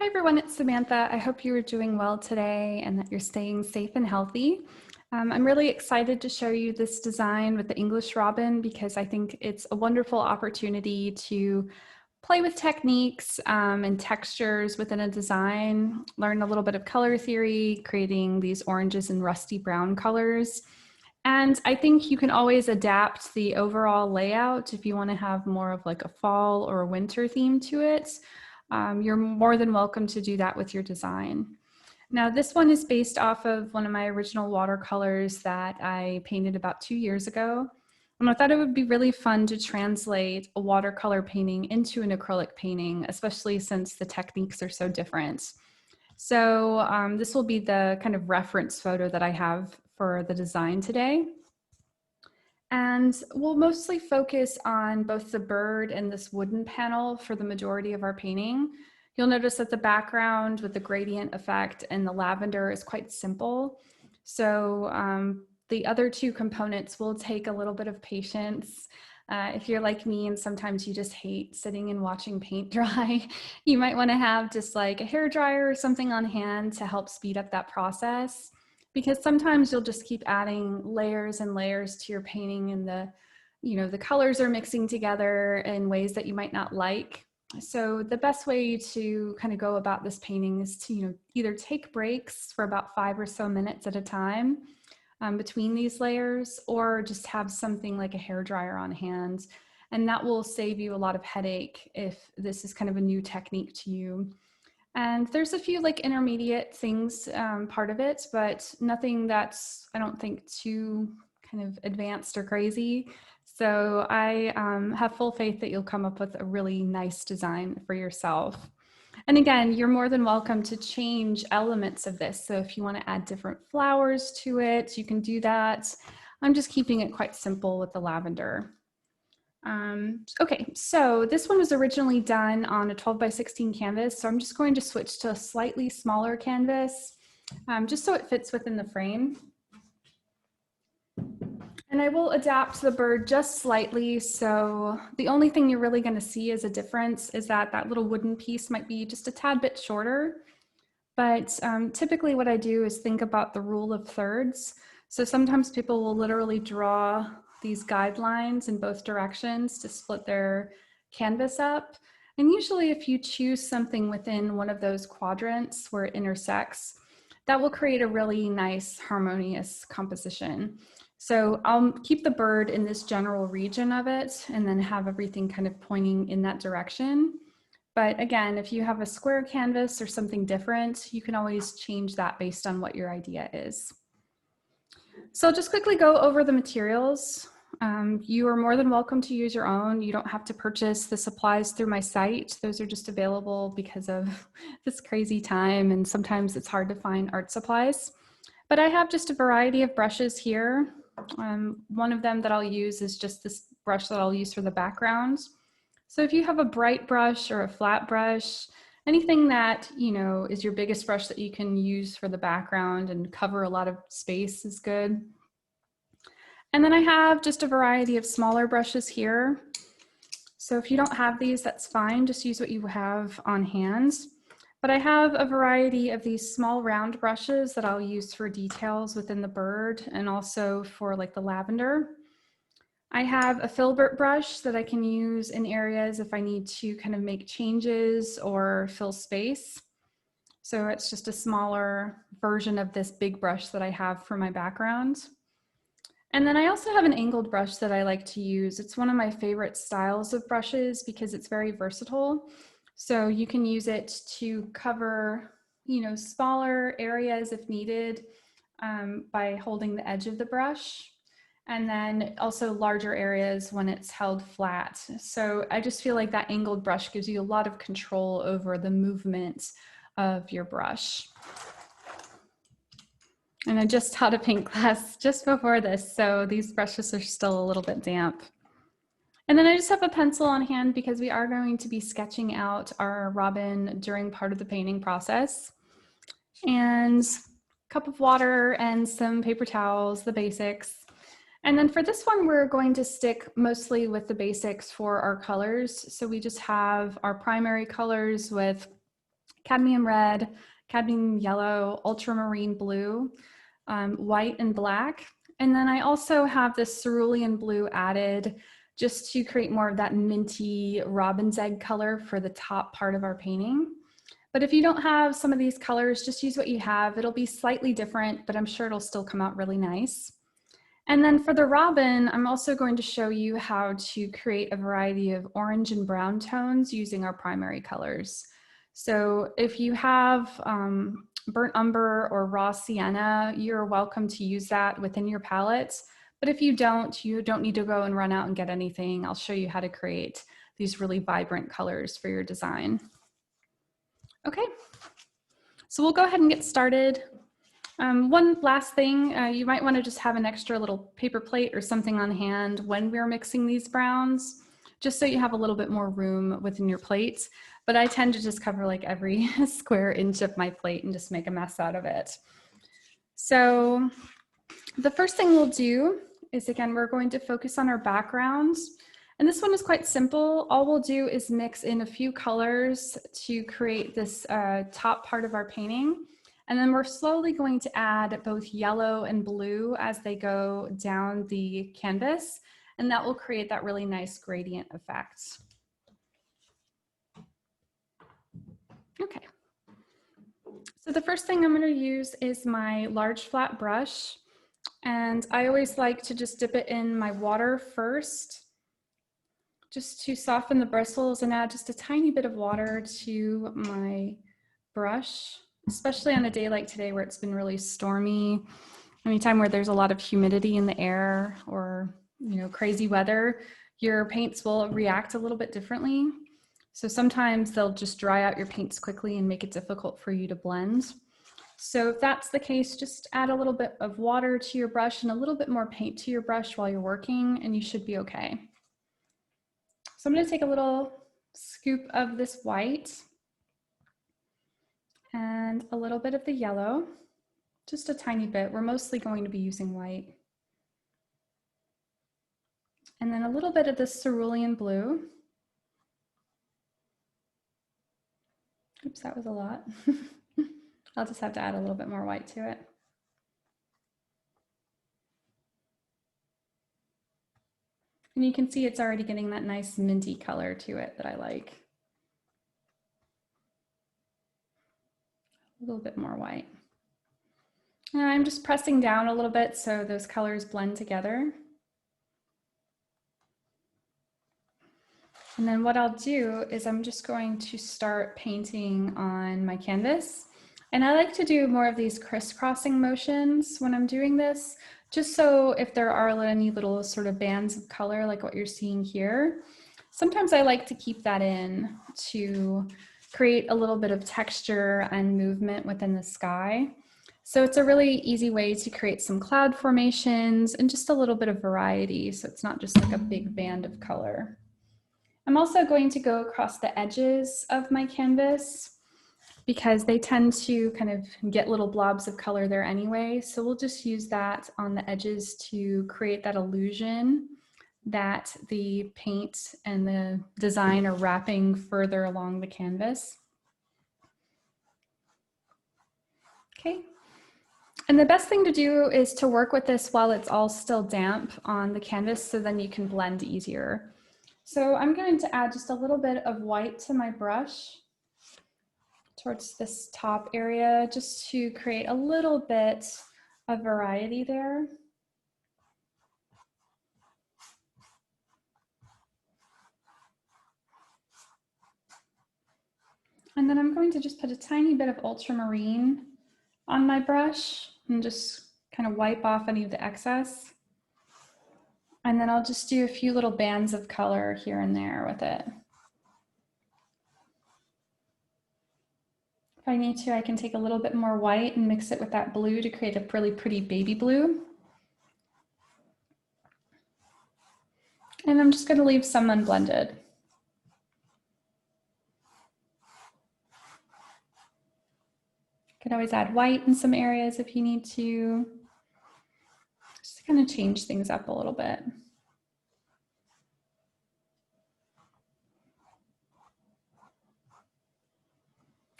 Hi everyone, it's Samantha. I hope you are doing well today and that you're staying safe and healthy. I'm really excited to show you this design with the English robin because I think it's a wonderful opportunity to play with techniques and textures within a design, learn a little bit of color theory, creating these oranges and rusty brown colors. And I think you can always adapt the overall layout if you want to have more of like a fall or a winter theme to it. You're more than welcome to do that with your design. Now, this one is based off of one of my original watercolors that I painted about 2 years ago. And I thought it would be really fun to translate a watercolor painting into an acrylic painting, especially since the techniques are so different. So this will be the kind of reference photo that I have for the design today. And we'll mostly focus on both the bird and this wooden panel for the majority of our painting. You'll notice that the background with the gradient effect and the lavender is quite simple. So the other two components will take a little bit of patience. If you're like me and sometimes you just hate sitting and watching paint dry, you might want to have just like a hair dryer or something on hand to help speed up that process. Because sometimes you'll just keep adding layers and layers to your painting and the colors are mixing together in ways that you might not like. So the best way to kind of go about this painting is to either take breaks for about 5 or so minutes at a time between these layers, or just have something like a hair dryer on hand. And that will save you a lot of headache if this is kind of a new technique to you. And there's a few like intermediate things part of it, but nothing that's, I don't think, too kind of advanced or crazy. So I have full faith that you'll come up with a really nice design for yourself. And again, you're more than welcome to change elements of this. So if you want to add different flowers to it, you can do that. I'm just keeping it quite simple with the lavender. Okay, so this one was originally done on a 12 by 16 canvas. So I'm just going to switch to a slightly smaller canvas, just so it fits within the frame. And I will adapt the bird just slightly. So the only thing you're really going to see as a difference is that that little wooden piece might be just a tad bit shorter. But typically what I do is think about the rule of thirds. So sometimes people will literally draw these guidelines in both directions to split their canvas up. And usually if you choose something within one of those quadrants where it intersects, that will create a really nice harmonious composition. So I'll keep the bird in this general region of it and then have everything kind of pointing in that direction. But again, if you have a square canvas or something different, you can always change that based on what your idea is. So I'll just quickly go over the materials. You are more than welcome to use your own. You don't have to purchase the supplies through my site. Those are just available because of this crazy time, and sometimes it's hard to find art supplies. But I have just a variety of brushes here. One of them that I'll use is just this brush that I'll use for the background. So if you have a bright brush or a flat brush, anything that is your biggest brush that you can use for the background and cover a lot of space is good. And then I have just a variety of smaller brushes here. So if you don't have these, that's fine. Just use what you have on hand. But I have a variety of these small round brushes that I'll use for details within the bird and also for like the lavender. I have a filbert brush that I can use in areas if I need to kind of make changes or fill space. So it's just a smaller version of this big brush that I have for my background. And then I also have an angled brush that I like to use. It's one of my favorite styles of brushes because it's very versatile. So you can use it to cover, smaller areas if needed by holding the edge of the brush. And then also larger areas when it's held flat. So I just feel like that angled brush gives you a lot of control over the movement of your brush. And I just taught a paint class just before this, so these brushes are still a little bit damp. And then I just have a pencil on hand because we are going to be sketching out our robin during part of the painting process. And a cup of water and some paper towels, the basics. And then for this one, we're going to stick mostly with the basics for our colors. So we just have our primary colors with cadmium red, cadmium yellow, ultramarine blue, white and black. And then I also have this cerulean blue added just to create more of that minty robin's egg color for the top part of our painting. But if you don't have some of these colors, just use what you have. It'll be slightly different, but I'm sure it'll still come out really nice. And then for the robin, I'm also going to show you how to create a variety of orange and brown tones using our primary colors. So if you have burnt umber or raw sienna, you're welcome to use that within your palette. But if you don't need to go and run out and get anything. I'll show you how to create these really vibrant colors for your design. Okay, so we'll go ahead and get started. One last thing, you might want to just have an extra little paper plate or something on hand when we're mixing these browns, just so you have a little bit more room within your plate. But I tend to just cover like every square inch of my plate and just make a mess out of it. So the first thing we'll do is, again, we're going to focus on our backgrounds. And this one is quite simple. All we'll do is mix in a few colors to create this top part of our painting. And then we're slowly going to add both yellow and blue as they go down the canvas. And that will create that really nice gradient effect. Okay. So the first thing I'm going to use is my large flat brush. And I always like to just dip it in my water first, just to soften the bristles, and add just a tiny bit of water to my brush, especially on a day like today where it's been really stormy. Anytime where there's a lot of humidity in the air or, crazy weather, your paints will react a little bit differently. So sometimes they'll just dry out your paints quickly and make it difficult for you to blend. So if that's the case, just add a little bit of water to your brush and a little bit more paint to your brush while you're working, and you should be okay. So I'm going to take a little scoop of this white and a little bit of the yellow, just a tiny bit. We're mostly going to be using white. And then a little bit of the cerulean blue. Oops, that was a lot. I'll just have to add a little bit more white to it. And you can see it's already getting that nice minty color to it that I like. A little bit more white. And I'm just pressing down a little bit so those colors blend together. And then what I'll do is I'm just going to start painting on my canvas. And I like to do more of these crisscrossing motions when I'm doing this, just so if there are any little sort of bands of color like what you're seeing here, sometimes I like to keep that in to create a little bit of texture and movement within the sky. So it's a really easy way to create some cloud formations and just a little bit of variety, so it's not just like a big band of color. I'm also going to go across the edges of my canvas because they tend to kind of get little blobs of color there anyway. So we'll just use that on the edges to create that illusion that the paint and the design are wrapping further along the canvas. Okay. And the best thing to do is to work with this while it's all still damp on the canvas, so then you can blend easier. So I'm going to add just a little bit of white to my brush towards this top area, just to create a little bit of variety there. And then I'm going to just put a tiny bit of ultramarine on my brush and just kind of wipe off any of the excess. And then I'll just do a few little bands of color here and there with it. If I need to, I can take a little bit more white and mix it with that blue to create a really pretty baby blue. And I'm just going to leave some unblended. You can always add white in some areas if you need to. Just kind of change things up a little bit.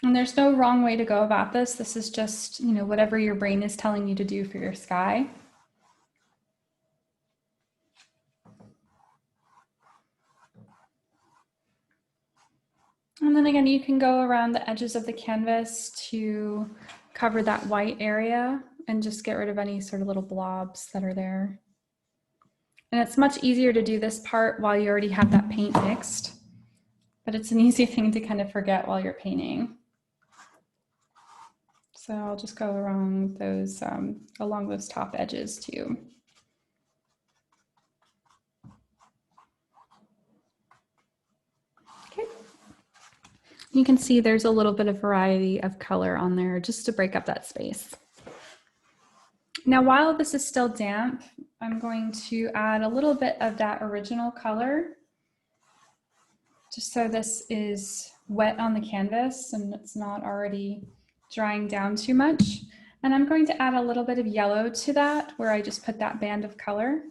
And there's no wrong way to go about this. This is just, whatever your brain is telling you to do for your sky. And then again, you can go around the edges of the canvas to cover that white area and just get rid of any sort of little blobs that are there. And it's much easier to do this part while you already have that paint mixed, but it's an easy thing to kind of forget while you're painting. So I'll just go around those, along those top edges too. Okay. You can see there's a little bit of variety of color on there just to break up that space. Now, while this is still damp, I'm going to add a little bit of that original color, just so this is wet on the canvas and it's not already drying down too much. And I'm going to add a little bit of yellow to that where I just put that band of color.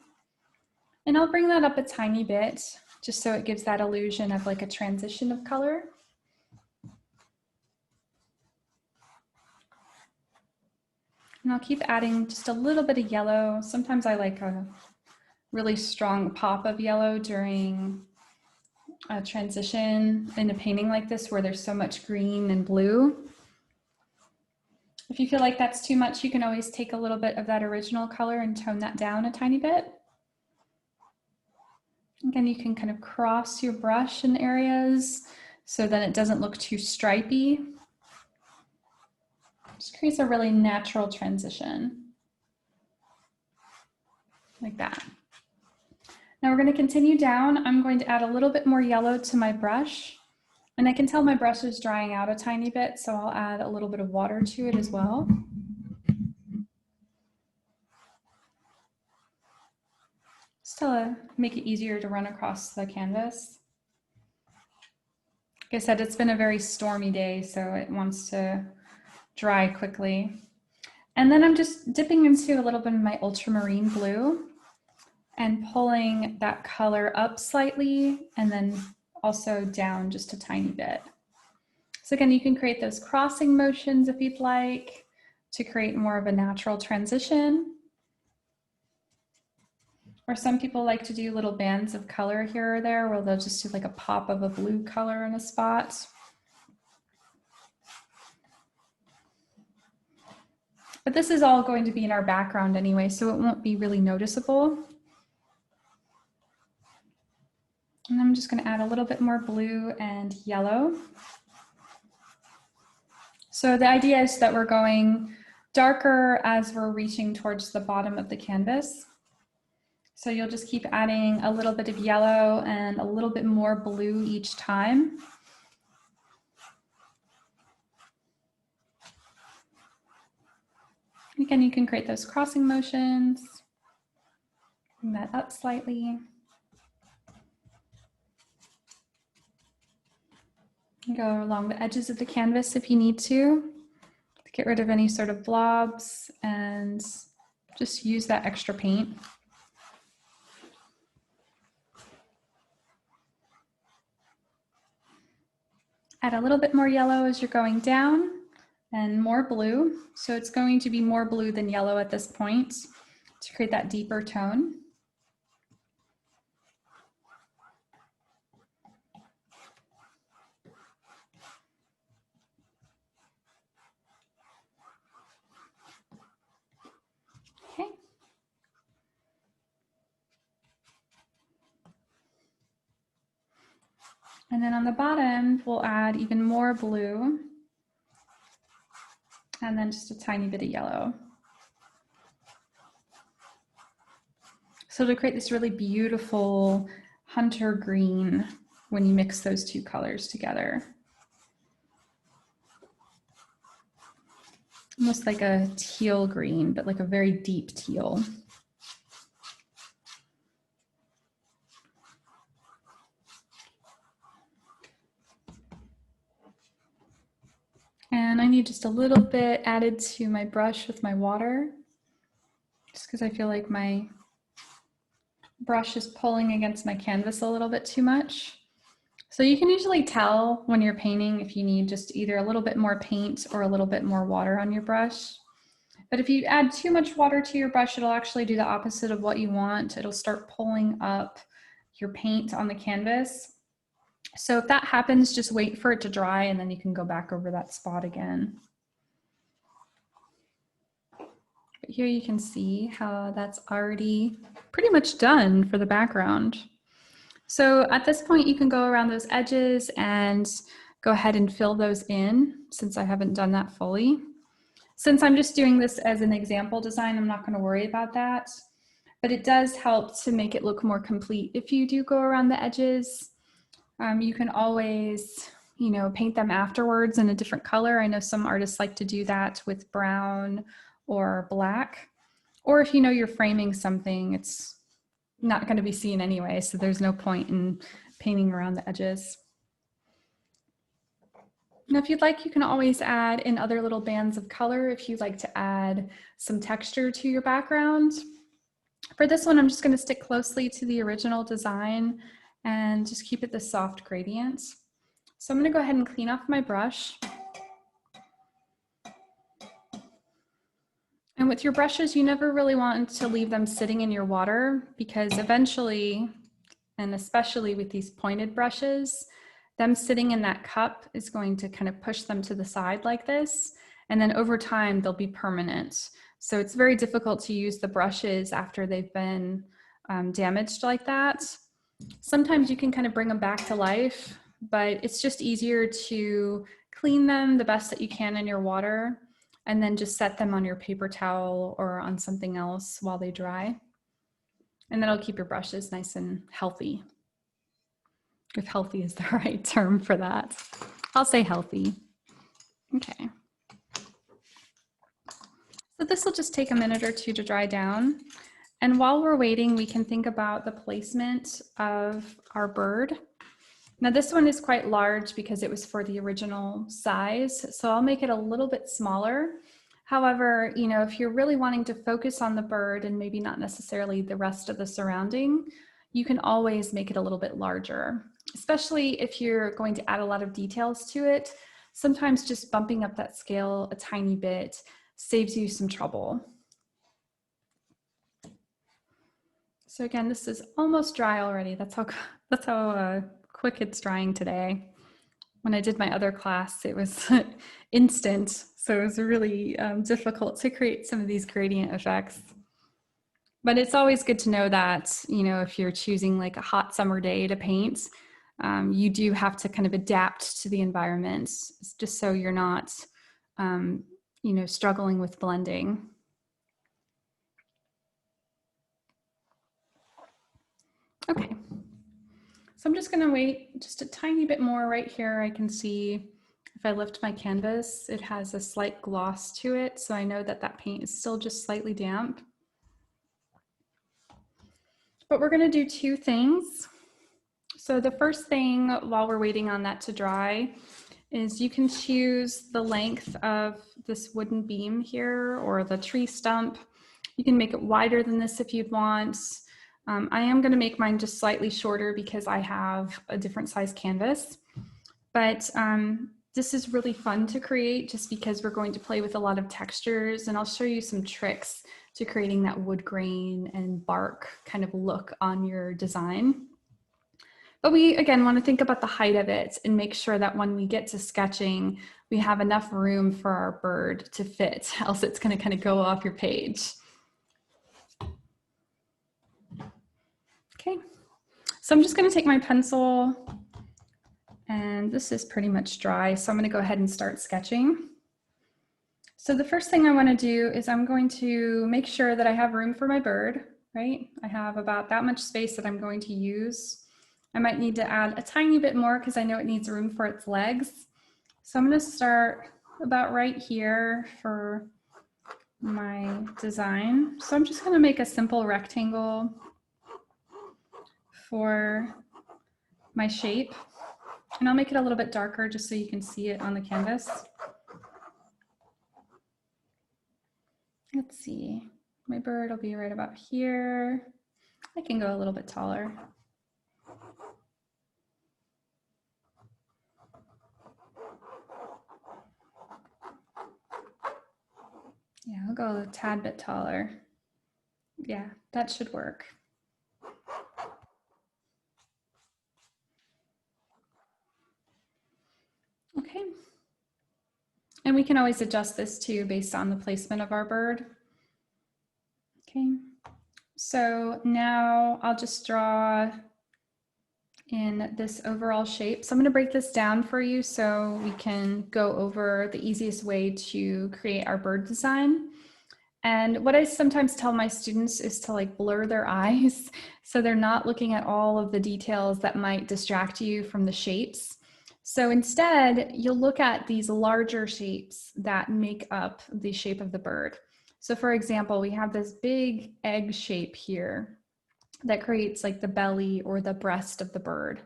And I'll bring that up a tiny bit just so it gives that illusion of like a transition of color. And I'll keep adding just a little bit of yellow. Sometimes I like a really strong pop of yellow during a transition in a painting like this where there's so much green and blue. If you feel like that's too much, you can always take a little bit of that original color and tone that down a tiny bit. Again, you can kind of cross your brush in areas so that it doesn't look too stripy. Just creates a really natural transition, like that. Now we're going to continue down. I'm going to add a little bit more yellow to my brush. And I can tell my brush is drying out a tiny bit, so I'll add a little bit of water to it as well. Just to make it easier to run across the canvas. Like I said, it's been a very stormy day, so it wants to dry quickly. And then I'm just dipping into a little bit of my ultramarine blue and pulling that color up slightly and then also down just a tiny bit. So again, you can create those crossing motions if you'd like to create more of a natural transition. Or some people like to do little bands of color here or there where they'll just do like a pop of a blue color in a spot. But this is all going to be in our background anyway, so it won't be really noticeable. And I'm just going to add a little bit more blue and yellow. So the idea is that we're going darker as we're reaching towards the bottom of the canvas. So you'll just keep adding a little bit of yellow and a little bit more blue each time. Again, you can create those crossing motions. Bring that up slightly. Go along the edges of the canvas if you need to get rid of any sort of blobs and just use that extra paint. Add a little bit more yellow as you're going down and more blue. So it's going to be more blue than yellow at this point to create that deeper tone. Okay. And then on the bottom, we'll add even more blue and then just a tiny bit of yellow. So to create this really beautiful hunter green when you mix those two colors together. Almost like a teal green, but like a very deep teal. And I need just a little bit added to my brush with my water, just because I feel like my brush is pulling against my canvas a little bit too much. So you can usually tell when you're painting if you need just either a little bit more paint or a little bit more water on your brush. But if you add too much water to your brush, it'll actually do the opposite of what you want. It'll start pulling up your paint on the canvas. So if that happens, just wait for it to dry and then you can go back over that spot again. But here you can see how that's already pretty much done for the background. So at this point, you can go around those edges and go ahead and fill those in, since I haven't done that fully. Since I'm just doing this as an example design, I'm not going to worry about that. But it does help to make it look more complete if you do go around the edges. You can always, paint them afterwards in a different color. I know some artists like to do that with brown or black. Or if you're framing something, it's not going to be seen anyway, so there's no point in painting around the edges. Now, if you'd like, you can always add in other little bands of color if you'd like to add some texture to your background. For this one, I'm just going to stick closely to the original design and just keep it the soft gradient. So I'm going to go ahead and clean off my brush. And with your brushes, you never really want to leave them sitting in your water, because eventually, and especially with these pointed brushes, them sitting in that cup is going to kind of push them to the side like this. And then over time, they'll be permanent. So it's very difficult to use the brushes after they've been damaged like that. Sometimes you can kind of bring them back to life, but it's just easier to clean them the best that you can in your water and then just set them on your paper towel or on something else while they dry. And that'll keep your brushes nice and healthy. If healthy is the right term for that. I'll say healthy. Okay. So this will just take a minute or two to dry down. And while we're waiting, we can think about the placement of our bird. Now this one is quite large because it was for the original size, so I'll make it a little bit smaller. However, if you're really wanting to focus on the bird and maybe not necessarily the rest of the surrounding, you can always make it a little bit larger, especially if you're going to add a lot of details to it. Sometimes just bumping up that scale a tiny bit saves you some trouble. So again, this is almost dry already. That's how quick it's drying today. When I did my other class, it was instant. So it was really difficult to create some of these gradient effects. But it's always good to know that, if you're choosing like a hot summer day to paint, you do have to kind of adapt to the environment just so you're not, struggling with blending. Okay. So I'm just going to wait just a tiny bit more right here. I can see if I lift my canvas, it has a slight gloss to it. So I know that that paint is still just slightly damp. But we're going to do two things. So the first thing while we're waiting on that to dry is you can choose the length of this wooden beam here or the tree stump. You can make it wider than this if you'd want. I am going to make mine just slightly shorter because I have a different size canvas. But this is really fun to create just because we're going to play with a lot of textures, and I'll show you some tricks to creating that wood grain and bark kind of look on your design. But we, again, want to think about the height of it and make sure that when we get to sketching, we have enough room for our bird to fit, else it's going to kind of go off your page. Okay, so I'm just going to take my pencil, and this is pretty much dry, so I'm going to go ahead and start sketching. So the first thing I want to do is I'm going to make sure that I have room for my bird, right? I have about that much space that I'm going to use. I might need to add a tiny bit more because I know it needs room for its legs. So I'm going to start about right here for my design. So I'm just going to make a simple rectangle for my shape, and I'll make it a little bit darker just so you can see it on the canvas. Let's see, my bird will be right about here. I can go a little bit taller. Yeah, I'll go a tad bit taller. Yeah, that should work. Okay. And we can always adjust this too based on the placement of our bird. Okay. So now I'll just draw in this overall shape. So I'm going to break this down for you so we can go over the easiest way to create our bird design. And what I sometimes tell my students is to like blur their eyes so they're not looking at all of the details that might distract you from the shapes. So instead, you'll look at these larger shapes that make up the shape of the bird. So for example, we have this big egg shape here that creates like the belly or the breast of the bird.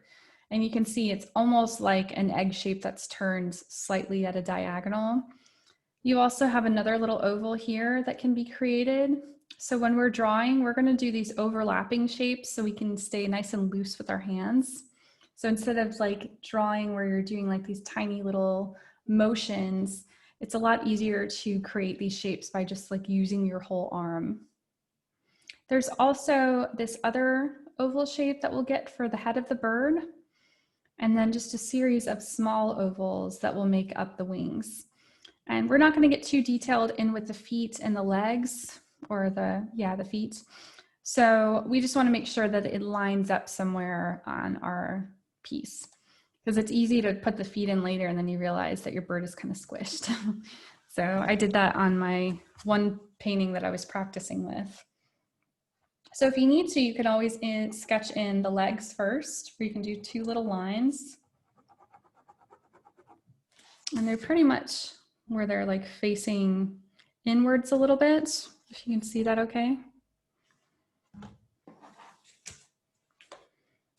And you can see it's almost like an egg shape that's turned slightly at a diagonal. You also have another little oval here that can be created. So when we're drawing, we're going to do these overlapping shapes so we can stay nice and loose with our hands. So instead of like drawing where you're doing like these tiny little motions, it's a lot easier to create these shapes by just like using your whole arm. There's also this other oval shape that we'll get for the head of the bird, and then just a series of small ovals that will make up the wings. And we're not going to get too detailed in with the feet and the legs, or the feet. So we just want to make sure that it lines up somewhere on our piece, because it's easy to put the feet in later and then you realize that your bird is kind of squished. So I did that on my one painting that I was practicing with. So if you need to, you can always sketch in the legs first, where you can do two little lines. And they're pretty much where they're like facing inwards a little bit, if you can see that okay.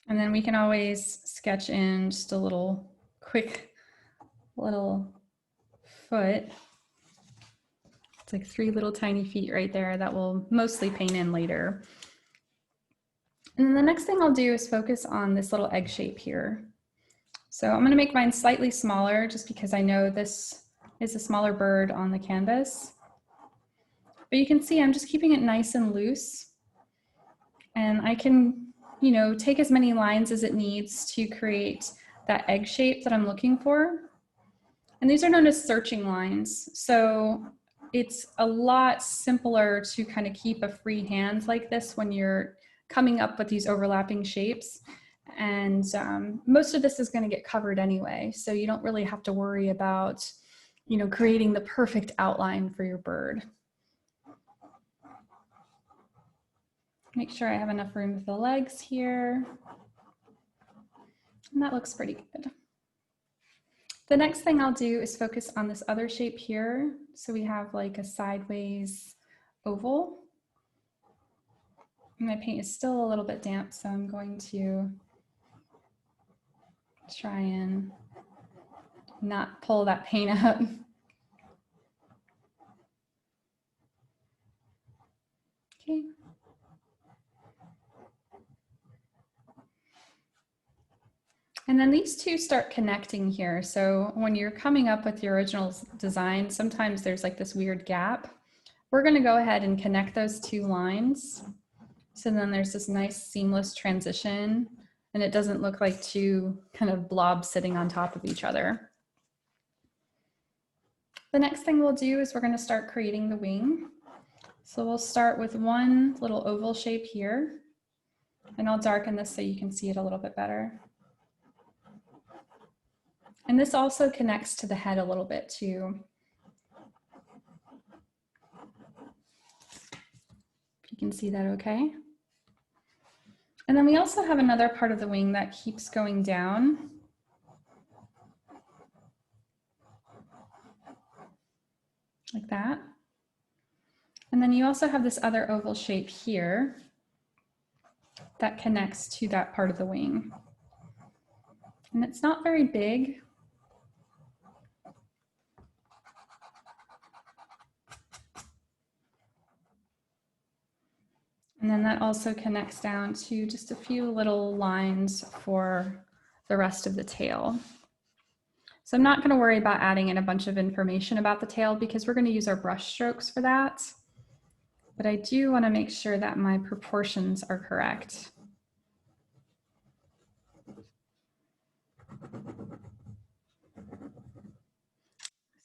And then we can always sketch in just a little quick little foot. It's like 3 little tiny feet right there that we'll mostly paint in later. And then the next thing I'll do is focus on this little egg shape here. So I'm going to make mine slightly smaller just because I know this is a smaller bird on the canvas. But you can see I'm just keeping it nice and loose. And I can, take as many lines as it needs to create that egg shape that I'm looking for. And these are known as searching lines. So it's a lot simpler to kind of keep a free hand like this when you're coming up with these overlapping shapes. And most of this is going to get covered anyway. So you don't really have to worry about, creating the perfect outline for your bird. Make sure I have enough room for the legs here. And that looks pretty good. The next thing I'll do is focus on this other shape here. So we have like a sideways oval. My paint is still a little bit damp, so I'm going to try and not pull that paint out. Okay. And then these two start connecting here. So when you're coming up with your original design, sometimes there's like this weird gap. We're going to go ahead and connect those two lines. So then there's this nice seamless transition, and it doesn't look like two kind of blobs sitting on top of each other. The next thing we'll do is we're going to start creating the wing. So we'll start with one little oval shape here, and I'll darken this so you can see it a little bit better. And this also connects to the head a little bit too. If you can see that okay. And then we also have another part of the wing that keeps going down. Like that. And then you also have this other oval shape here that connects to that part of the wing. And it's not very big. And then that also connects down to just a few little lines for the rest of the tail. So I'm not going to worry about adding in a bunch of information about the tail because we're going to use our brush strokes for that. But I do want to make sure that my proportions are correct.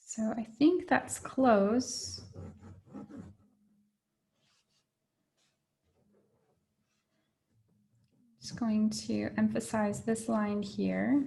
So I think that's close. Just going to emphasize this line here.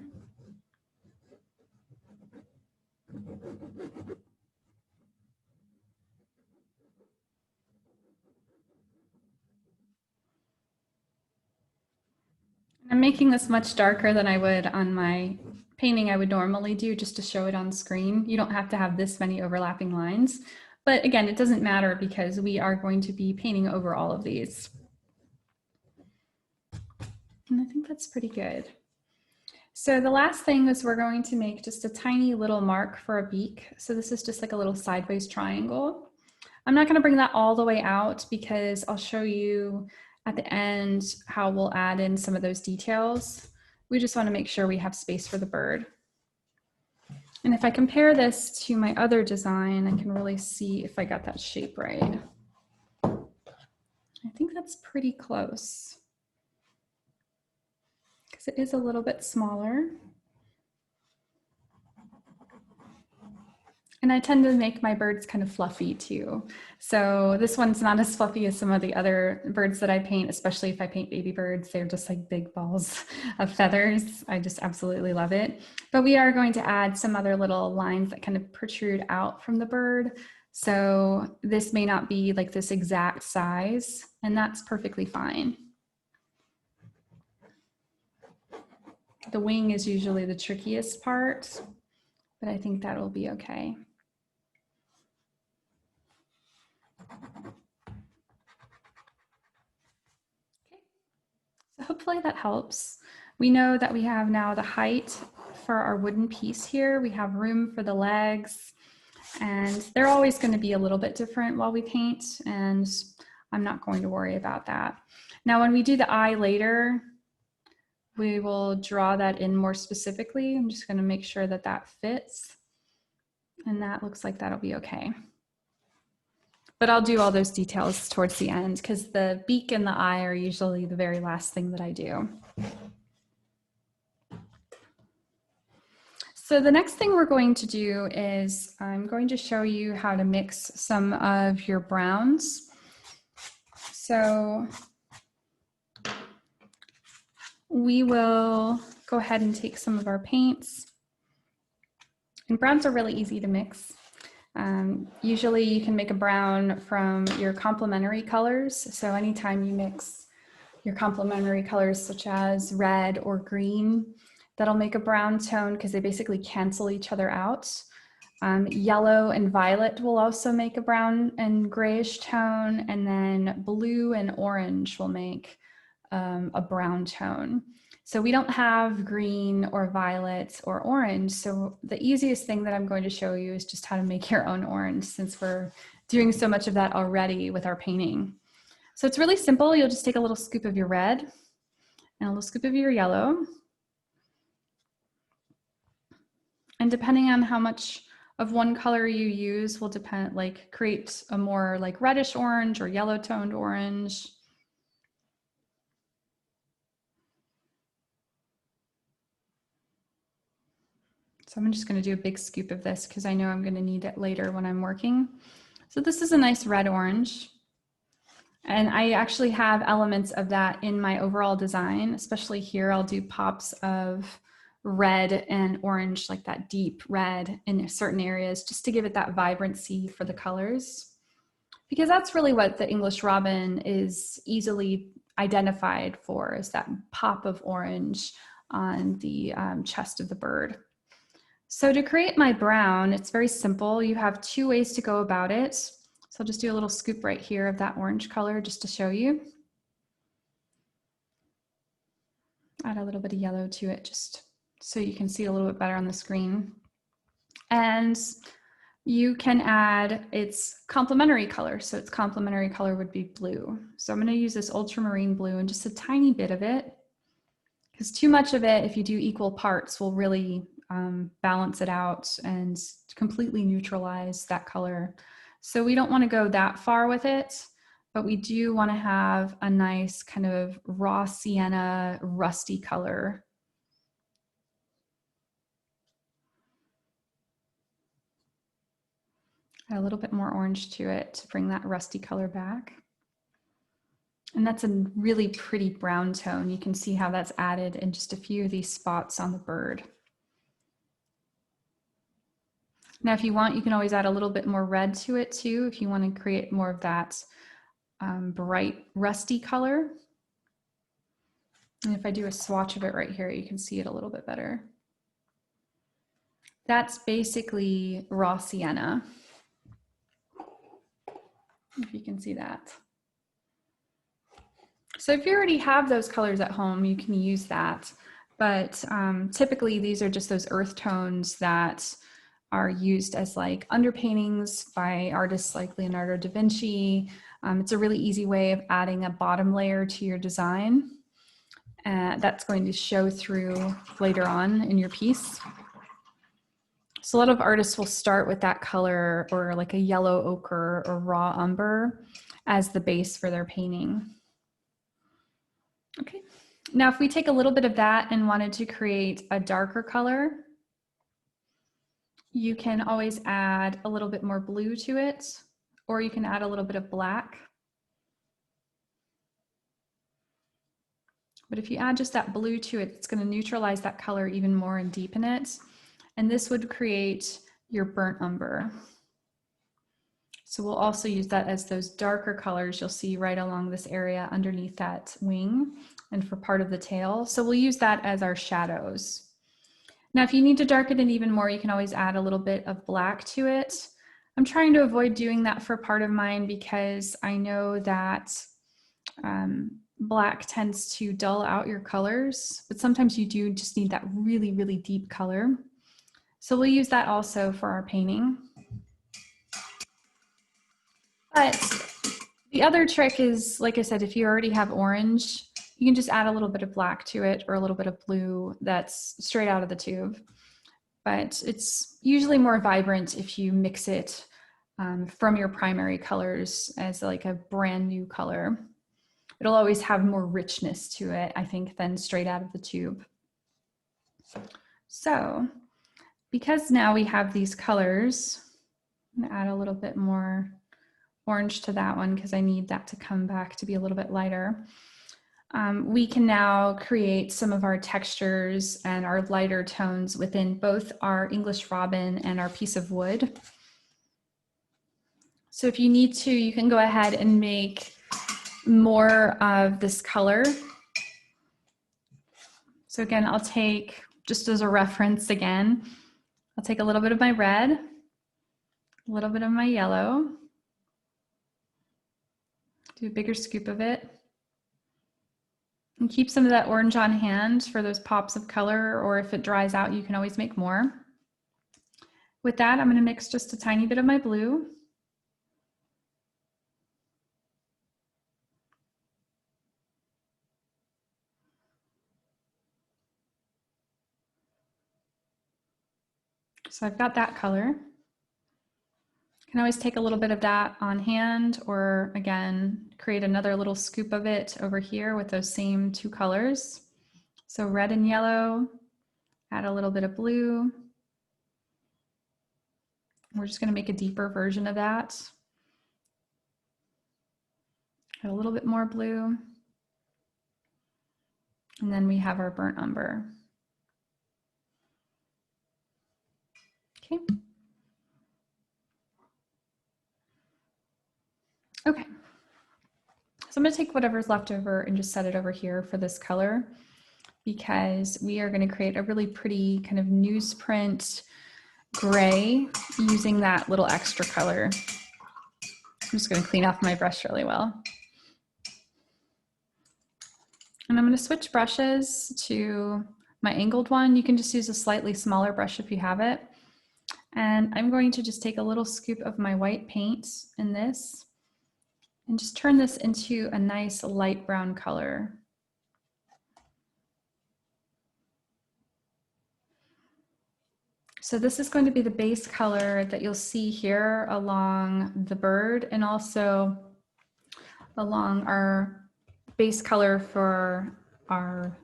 I'm making this much darker than I would on my painting I would normally do just to show it on screen. You don't have to have this many overlapping lines, but again, it doesn't matter because we are going to be painting over all of these. And I think that's pretty good. So the last thing is we're going to make just a tiny little mark for a beak. So this is just like a little sideways triangle. I'm not going to bring that all the way out because I'll show you at the end how we'll add in some of those details. We just want to make sure we have space for the bird. And if I compare this to my other design, I can really see if I got that shape right. I think that's pretty close because it is a little bit smaller. And I tend to make my birds kind of fluffy too. So this one's not as fluffy as some of the other birds that I paint, especially if I paint baby birds. They're just like big balls of feathers. I just absolutely love it. But we are going to add some other little lines that kind of protrude out from the bird. So this may not be like this exact size, and that's perfectly fine. The wing is usually the trickiest part, but I think that'll be okay. So hopefully that helps. We know that we have now the height for our wooden piece here. We have room for the legs, and they're always going to be a little bit different while we paint, and I'm not going to worry about that. Now, when we do the eye later, we will draw that in more specifically. I'm just going to make sure that that fits, and that looks like that'll be okay. But I'll do all those details towards the end because the beak and the eye are usually the very last thing that I do. So the next thing we're going to do is I'm going to show you how to mix some of your browns. So we will go ahead and take some of our paints. And browns are really easy to mix. Usually you can make a brown from your complementary colors. So anytime you mix your complementary colors such as red or green, that'll make a brown tone because they basically cancel each other out. Yellow and violet will also make a brown and grayish tone, and then blue and orange will make a brown tone. So we don't have green or violet or orange. So the easiest thing that I'm going to show you is just how to make your own orange, since we're doing so much of that already with our painting. So it's really simple. You'll just take a little scoop of your red and a little scoop of your yellow. And depending on how much of one color you use will depend, like create a more like reddish orange or yellow toned orange. So I'm just going to do a big scoop of this because I know I'm going to need it later when I'm working. So this is a nice red orange. And I actually have elements of that in my overall design, especially here. I'll do pops of red and orange, like that deep red in certain areas, just to give it that vibrancy for the colors. Because that's really what the English robin is easily identified for, is that pop of orange on the chest of the bird. So to create my brown, it's very simple. You have two ways to go about it. So I'll just do a little scoop right here of that orange color just to show you. Add a little bit of yellow to it just so you can see a little bit better on the screen. And you can add its complementary color. So its complementary color would be blue. So I'm going to use this ultramarine blue and just a tiny bit of it, because too much of it, if you do equal parts, will really balance it out and completely neutralize that color. So we don't want to go that far with it, but we do want to have a nice kind of raw sienna, rusty color. Add a little bit more orange to it to bring that rusty color back. And that's a really pretty brown tone. You can see how that's added in just a few of these spots on the bird. Now, if you want, you can always add a little bit more red to it too, if you want to create more of that bright rusty color. And if I do a swatch of it right here, you can see it a little bit better. That's basically raw sienna, if you can see that. So if you already have those colors at home, you can use that. But typically these are just those earth tones that are used as like underpaintings by artists like Leonardo da Vinci. It's a really easy way of adding a bottom layer to your design. That's going to show through later on in your piece. So a lot of artists will start with that color or like a yellow ochre or raw umber as the base for their painting. Okay, now if we take a little bit of that and wanted to create a darker color, you can always add a little bit more blue to it, or you can add a little bit of black. But if you add just that blue to it, it's going to neutralize that color even more and deepen it. And this would create your burnt umber. So we'll also use that as those darker colors you'll see right along this area underneath that wing and for part of the tail. So we'll use that as our shadows. Now, if you need to darken it even more, you can always add a little bit of black to it. I'm trying to avoid doing that for part of mine because I know that black tends to dull out your colors, but sometimes you do just need that really, really deep color. So we'll use that also for our painting. But the other trick is, like I said, if you already have orange, you can just add a little bit of black to it or a little bit of blue that's straight out of the tube. But it's usually more vibrant if you mix it from your primary colors as like a brand new color. It'll always have more richness to it, I think, than straight out of the tube. So because now we have these colors, I'm gonna add a little bit more orange to that one because I need that to come back to be a little bit lighter. We can now create some of our textures and our lighter tones within both our English robin and our piece of wood. So if you need to, you can go ahead and make more of this color. So again, I'll take, just as a reference again, I'll take a little bit of my red, a little bit of my yellow, do a bigger scoop of it, and keep some of that orange on hand for those pops of color, or if it dries out, you can always make more. With that, I'm going to mix just a tiny bit of my blue. So I've got that color. You can always take a little bit of that on hand, or again, create another little scoop of it over here with those same two colors. So red and yellow, add a little bit of blue. We're just going to make a deeper version of that. Add a little bit more blue. And then we have our burnt umber. Okay. Okay. So I'm going to take whatever's left over and just set it over here for this color, because we are going to create a really pretty kind of newsprint gray using that little extra color. I'm just going to clean off my brush really well. And I'm going to switch brushes to my angled one. You can just use a slightly smaller brush if you have it. And I'm going to just take a little scoop of my white paint in this and just turn this into a nice light brown color. So this is going to be the base color that you'll see here along the bird and also along our base color for our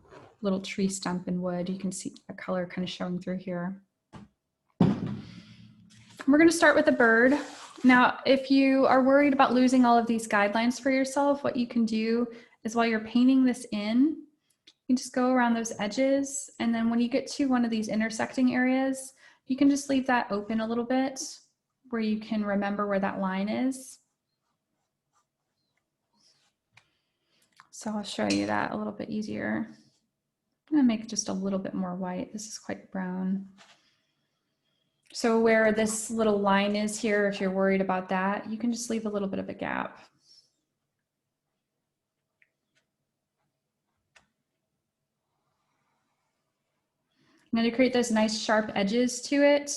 little tree stump in wood. You can see a color kind of showing through here. We're going to start with a bird. Now, if you are worried about losing all of these guidelines for yourself, what you can do is while you're painting this in, you can just go around those edges. And then when you get to one of these intersecting areas, you can just leave that open a little bit where you can remember where that line is. So I'll show you that a little bit easier. I'm gonna make just a little bit more white. This is quite brown. So where this little line is here, if you're worried about that, you can just leave a little bit of a gap. Now to create those nice sharp edges to it,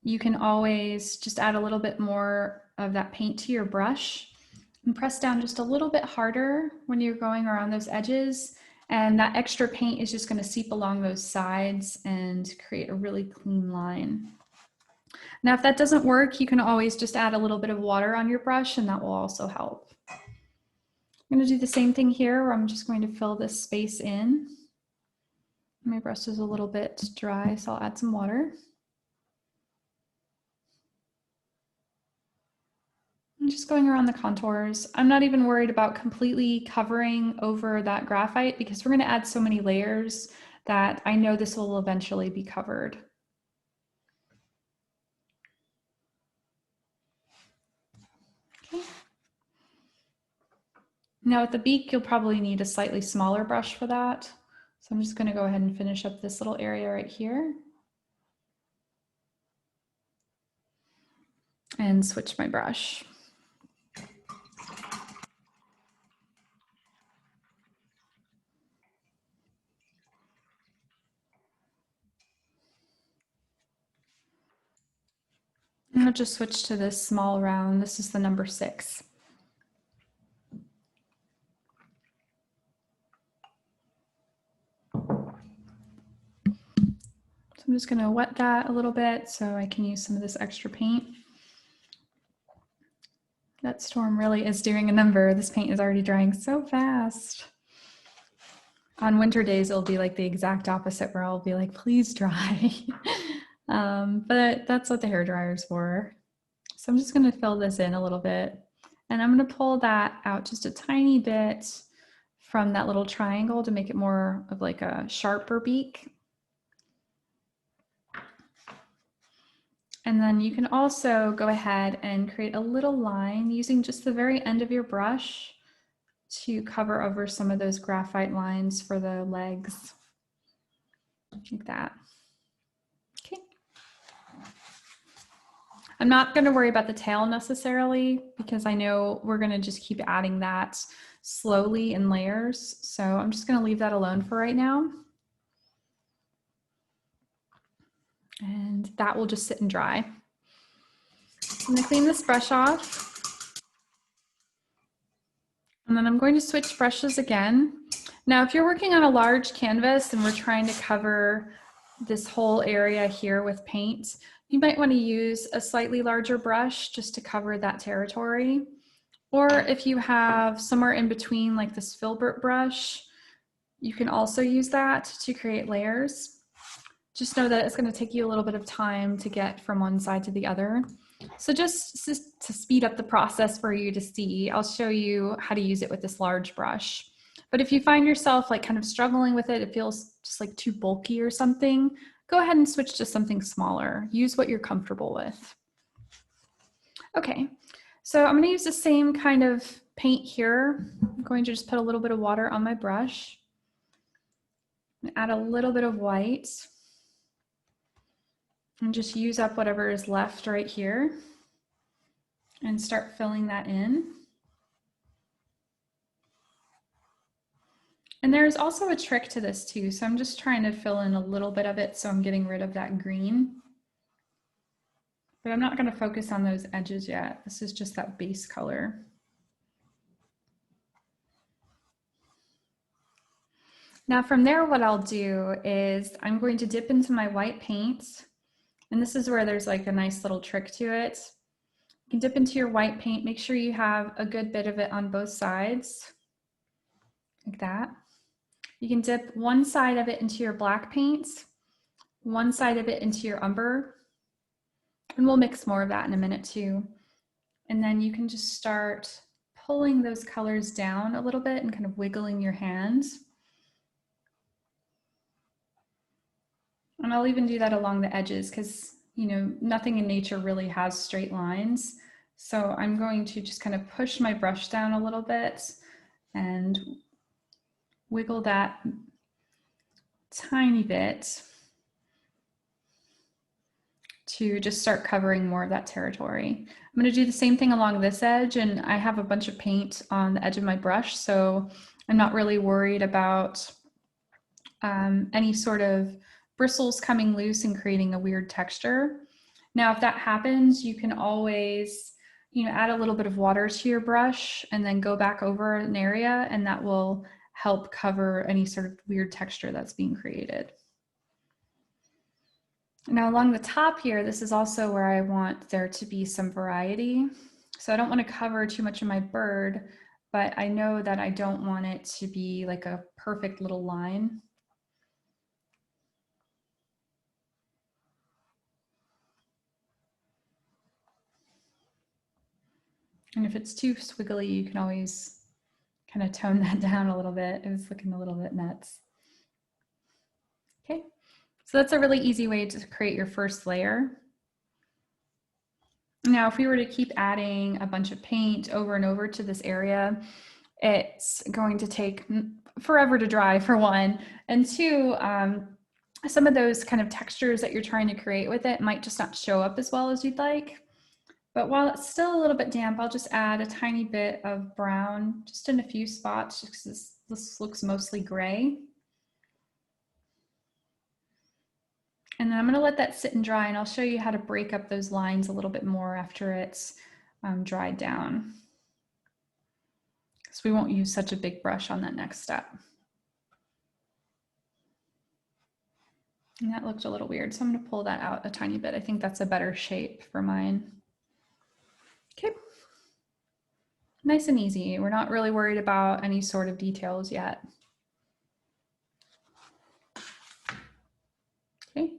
you can always just add a little bit more of that paint to your brush and press down just a little bit harder when you're going around those edges. And that extra paint is just going to seep along those sides and create a really clean line. Now, if that doesn't work, you can always just add a little bit of water on your brush and that will also help. I'm going to do the same thing here where I'm just going to fill this space in. My brush is a little bit dry, so I'll add some water. I'm just going around the contours. I'm not even worried about completely covering over that graphite because we're going to add so many layers that I know this will eventually be covered. Okay. Now at the beak, you'll probably need a slightly smaller brush for that. So I'm just going to go ahead and finish up this little area right here. And switch my brush. I'm going to just switch to this small round. This is the number 6. So I'm just going to wet that a little bit so I can use some of this extra paint. That storm really is doing a number. This paint is already drying so fast. On winter days, it'll be like the exact opposite where I'll be like, please dry. But that's what the hairdryer is for. So I'm just going to fill this in a little bit. And I'm going to pull that out just a tiny bit from that little triangle to make it more of like a sharper beak. And then you can also go ahead and create a little line using just the very end of your brush to cover over some of those graphite lines for the legs, like that. Okay. I'm not going to worry about the tail necessarily because I know we're going to just keep adding that slowly in layers. So I'm just going to leave that alone for right now. And that will just sit and dry. I'm going to clean this brush off. And then I'm going to switch brushes again. Now, if you're working on a large canvas and we're trying to cover this whole area here with paint, you might want to use a slightly larger brush just to cover that territory. Or if you have somewhere in between like this filbert brush, you can also use that to create layers. Just know that it's going to take you a little bit of time to get from one side to the other. So just to speed up the process for you to see, I'll show you how to use it with this large brush. But if you find yourself like kind of struggling with it, it feels just like too bulky or something, go ahead and switch to something smaller. Use what you're comfortable with. Okay, so I'm going to use the same kind of paint here. I'm going to just put a little bit of water on my brush. Add a little bit of white. And just use up whatever is left right here and start filling that in. And there's also a trick to this too. So I'm just trying to fill in a little bit of it so I'm getting rid of that green. But I'm not going to focus on those edges yet. This is just that base color. Now from there, what I'll do is I'm going to dip into my white paint And this is where there's like a nice little trick to it. You can dip into your white paint, make sure you have a good bit of it on both sides, like that. You can dip one side of it into your black paint, one side of it into your umber, and we'll mix more of that in a minute too. And then you can just start pulling those colors down a little bit and kind of wiggling your hands. And I'll even do that along the edges because, you know, nothing in nature really has straight lines. So I'm going to just kind of push my brush down a little bit and wiggle that tiny bit to just start covering more of that territory. I'm going to do the same thing along this edge, and I have a bunch of paint on the edge of my brush, so I'm not really worried about any sort of bristles coming loose and creating a weird texture. Now, if that happens, you can always, you know, add a little bit of water to your brush and then go back over an area, and that will help cover any sort of weird texture that's being created. Now along the top here, this is also where I want there to be some variety. So I don't want to cover too much of my bird, but I know that I don't want it to be like a perfect little line. And if it's too squiggly, you can always kind of tone that down a little bit. It was looking a little bit nuts. Okay, so that's a really easy way to create your first layer. Now, if we were to keep adding a bunch of paint over and over to this area, it's going to take forever to dry, for one, and two, some of those kind of textures that you're trying to create with it might just not show up as well as you'd like. But while it's still a little bit damp, I'll just add a tiny bit of brown just in a few spots, just because this looks mostly gray. And then I'm going to let that sit and dry, and I'll show you how to break up those lines a little bit more after it's dried down. So we won't use such a big brush on that next step. And that looked a little weird, so I'm going to pull that out a tiny bit. I think that's a better shape for mine. Okay. Nice and easy. We're not really worried about any sort of details yet. Okay.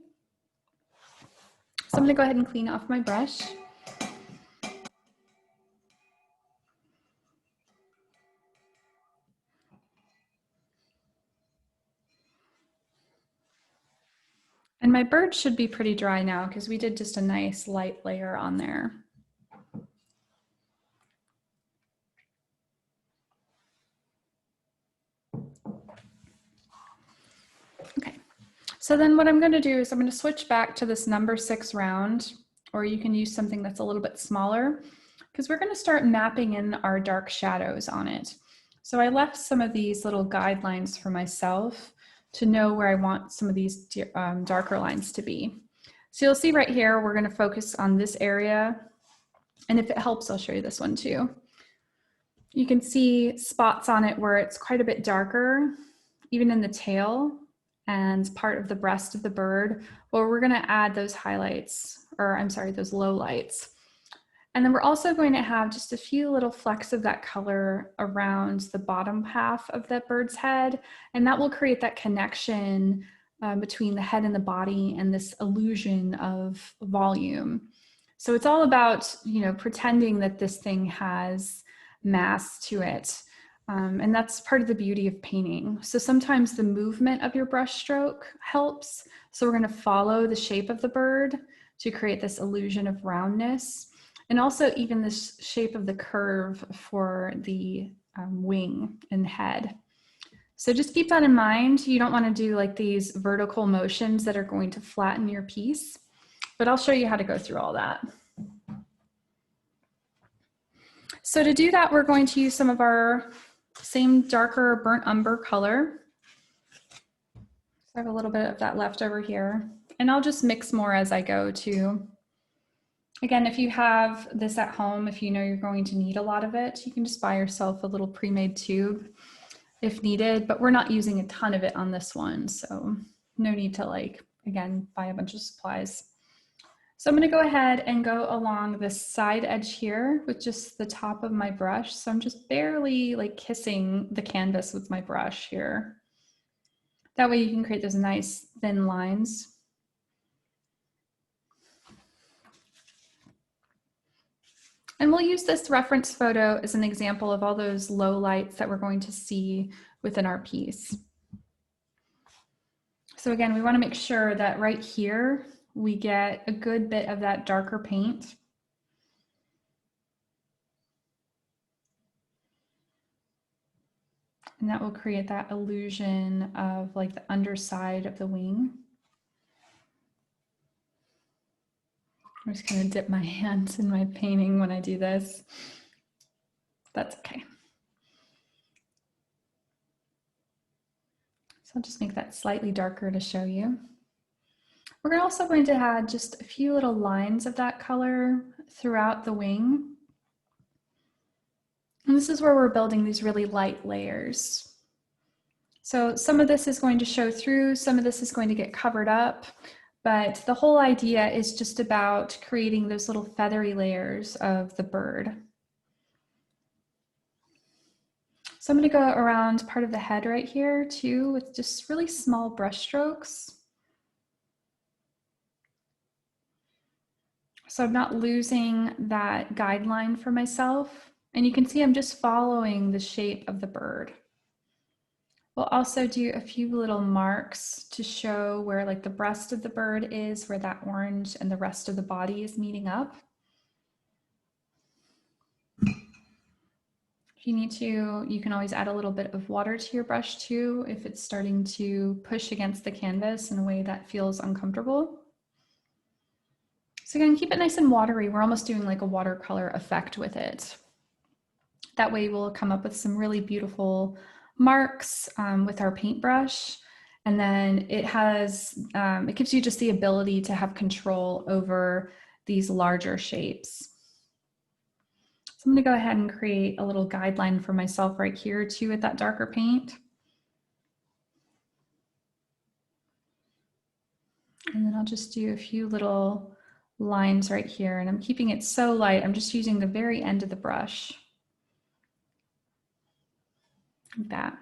So I'm going to go ahead and clean off my brush. And my bird should be pretty dry now because we did just a nice light layer on there. Okay, so then what I'm going to do is I'm going to switch back to this number 6 round, or you can use something that's a little bit smaller, because we're going to start mapping in our dark shadows on it. So I left some of these little guidelines for myself to know where I want some of these darker lines to be. So you'll see right here, we're going to focus on this area. And if it helps, I'll show you this one too. You can see spots on it where it's quite a bit darker, even in the tail and part of the breast of the bird, where we're going to add those highlights, or I'm sorry, those low lights. And then we're also going to have just a few little flecks of that color around the bottom half of that bird's head. And that will create that connection between the head and the body and this illusion of volume. So it's all about, you know, pretending that this thing has mass to it. And that's part of the beauty of painting. So sometimes the movement of your brush stroke helps. So we're going to follow the shape of the bird to create this illusion of roundness. And also even this shape of the curve for the wing and head. So just keep that in mind. You don't want to do like these vertical motions that are going to flatten your piece, but I'll show you how to go through all that. So to do that, we're going to use some of our same darker burnt umber color. So I have a little bit of that left over here, and I'll just mix more as I go too. Again, if you have this at home, if you know you're going to need a lot of it, you can just buy yourself a little pre-made tube if needed, but we're not using a ton of it on this one. So no need to, like, again, buy a bunch of supplies. So I'm going to go ahead and go along this side edge here with just the top of my brush. So I'm just barely like kissing the canvas with my brush here. That way you can create those nice thin lines. And we'll use this reference photo as an example of all those low lights that we're going to see within our piece. So again, we want to make sure that right here, we get a good bit of that darker paint. And that will create that illusion of like the underside of the wing. I'm just going to dip my hands in my painting when I do this. That's okay. So I'll just make that slightly darker to show you. We're also going to add just a few little lines of that color throughout the wing. And this is where we're building these really light layers. So some of this is going to show through, some of this is going to get covered up, but the whole idea is just about creating those little feathery layers of the bird. So I'm going to go around part of the head right here too with just really small brush strokes. So I'm not losing that guideline for myself. And you can see I'm just following the shape of the bird. We'll also do a few little marks to show where like the breast of the bird is, where that orange and the rest of the body is meeting up. If you need to, you can always add a little bit of water to your brush too, if it's starting to push against the canvas in a way that feels uncomfortable. So again, keep it nice and watery. We're almost doing like a watercolor effect with it. That way we'll come up with some really beautiful marks with our paintbrush. And then it gives you just the ability to have control over these larger shapes. So I'm going to go ahead and create a little guideline for myself right here too with that darker paint. And then I'll just do a few little lines right here, and I'm keeping it so light. I'm just using the very end of the brush. Like that.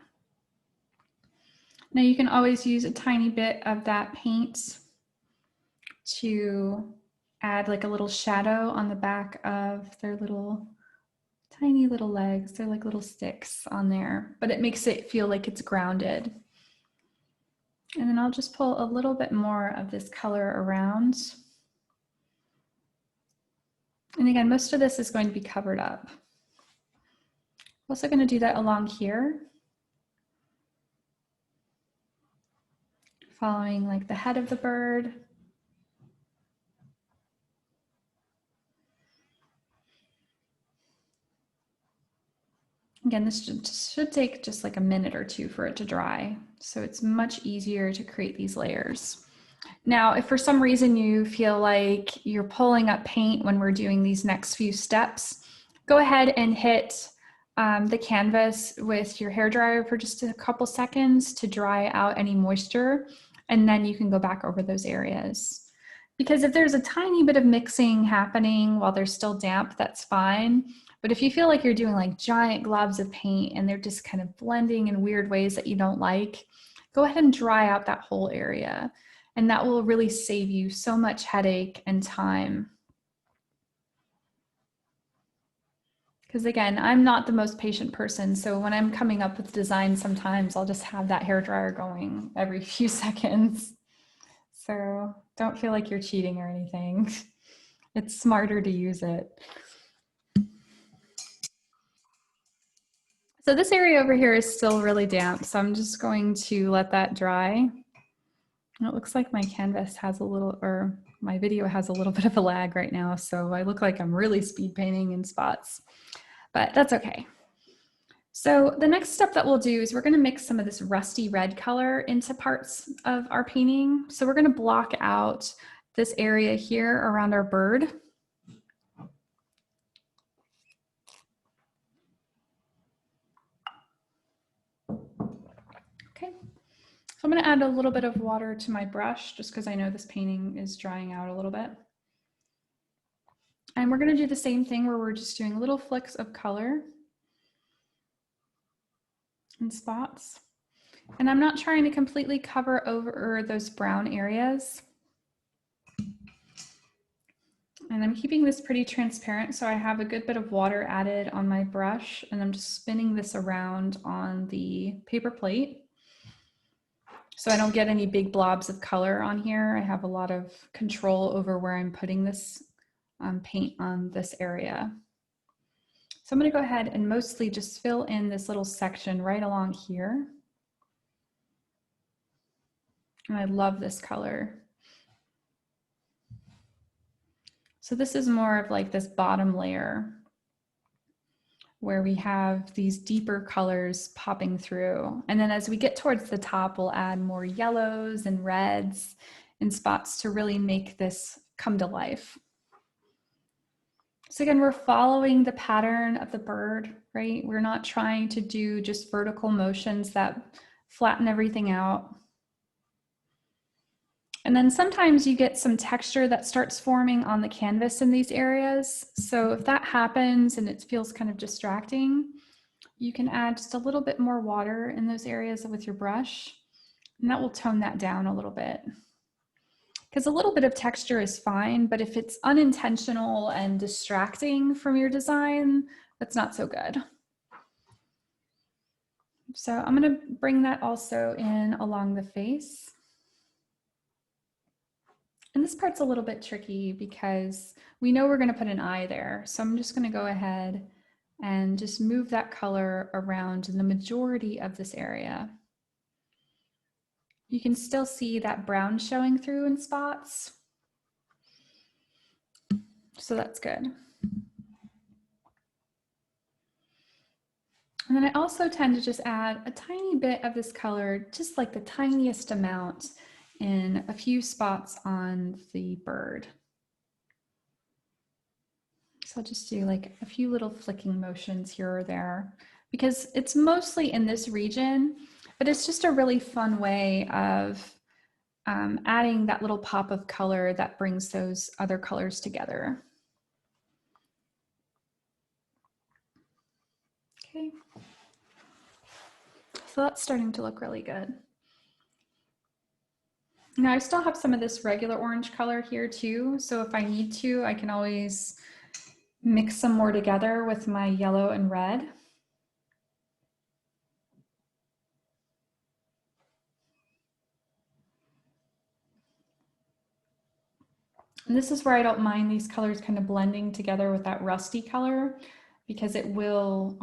Now you can always use a tiny bit of that paint to add like a little shadow on the back of their little tiny little legs. They're like little sticks on there, but it makes it feel like it's grounded. And then I'll just pull a little bit more of this color around. And again, most of this is going to be covered up. I'm also going to do that along here, following like the head of the bird. Again, this should take just like a minute or two for it to dry. So it's much easier to create these layers. Now, if for some reason you feel like you're pulling up paint when we're doing these next few steps, go ahead and hit the canvas with your hairdryer for just a couple seconds to dry out any moisture, and then you can go back over those areas. Because if there's a tiny bit of mixing happening while they're still damp, that's fine. But if you feel like you're doing like giant globs of paint and they're just kind of blending in weird ways that you don't like, go ahead and dry out that whole area. And that will really save you so much headache and time. Because again, I'm not the most patient person. So when I'm coming up with design, sometimes I'll just have that hairdryer going every few seconds. So don't feel like you're cheating or anything. It's smarter to use it. So this area over here is still really damp. So I'm just going to let that dry. And it looks like my canvas has a little, or my video has a little bit of a lag right now. So I look like I'm really speed painting in spots, but that's okay. So the next step that we'll do is we're going to mix some of this rusty red color into parts of our painting. So we're going to block out this area here around our bird. Okay. So I'm going to add a little bit of water to my brush just because I know this painting is drying out a little bit. And we're going to do the same thing where we're just doing little flicks of color and spots. And I'm not trying to completely cover over those brown areas. And I'm keeping this pretty transparent, so I have a good bit of water added on my brush, and I'm just spinning this around on the paper plate so I don't get any big blobs of color on here. I have a lot of control over where I'm putting this paint on this area. So I'm going to go ahead and mostly just fill in this little section right along here. And I love this color. So this is more of like this bottom layer where we have these deeper colors popping through. And then as we get towards the top, we'll add more yellows and reds and spots to really make this come to life. So again, we're following the pattern of the bird, right? We're not trying to do just vertical motions that flatten everything out. And then sometimes you get some texture that starts forming on the canvas in these areas. So if that happens and it feels kind of distracting, you can add just a little bit more water in those areas with your brush, and that will tone that down a little bit. Because a little bit of texture is fine, but if it's unintentional and distracting from your design, that's not so good. So I'm going to bring that also in along the face. And this part's a little bit tricky because we know we're going to put an eye there. So I'm just going to go ahead and just move that color around in the majority of this area. You can still see that brown showing through in spots. So that's good. And then I also tend to just add a tiny bit of this color, just like the tiniest amount, in a few spots on the bird. So I'll just do like a few little flicking motions here or there because it's mostly in this region, but it's just a really fun way of adding that little pop of color that brings those other colors together. Okay. So that's starting to look really good. Now I still have some of this regular orange color here too. So if I need to, I can always mix some more together with my yellow and red. And this is where I don't mind these colors kind of blending together with that rusty color because it will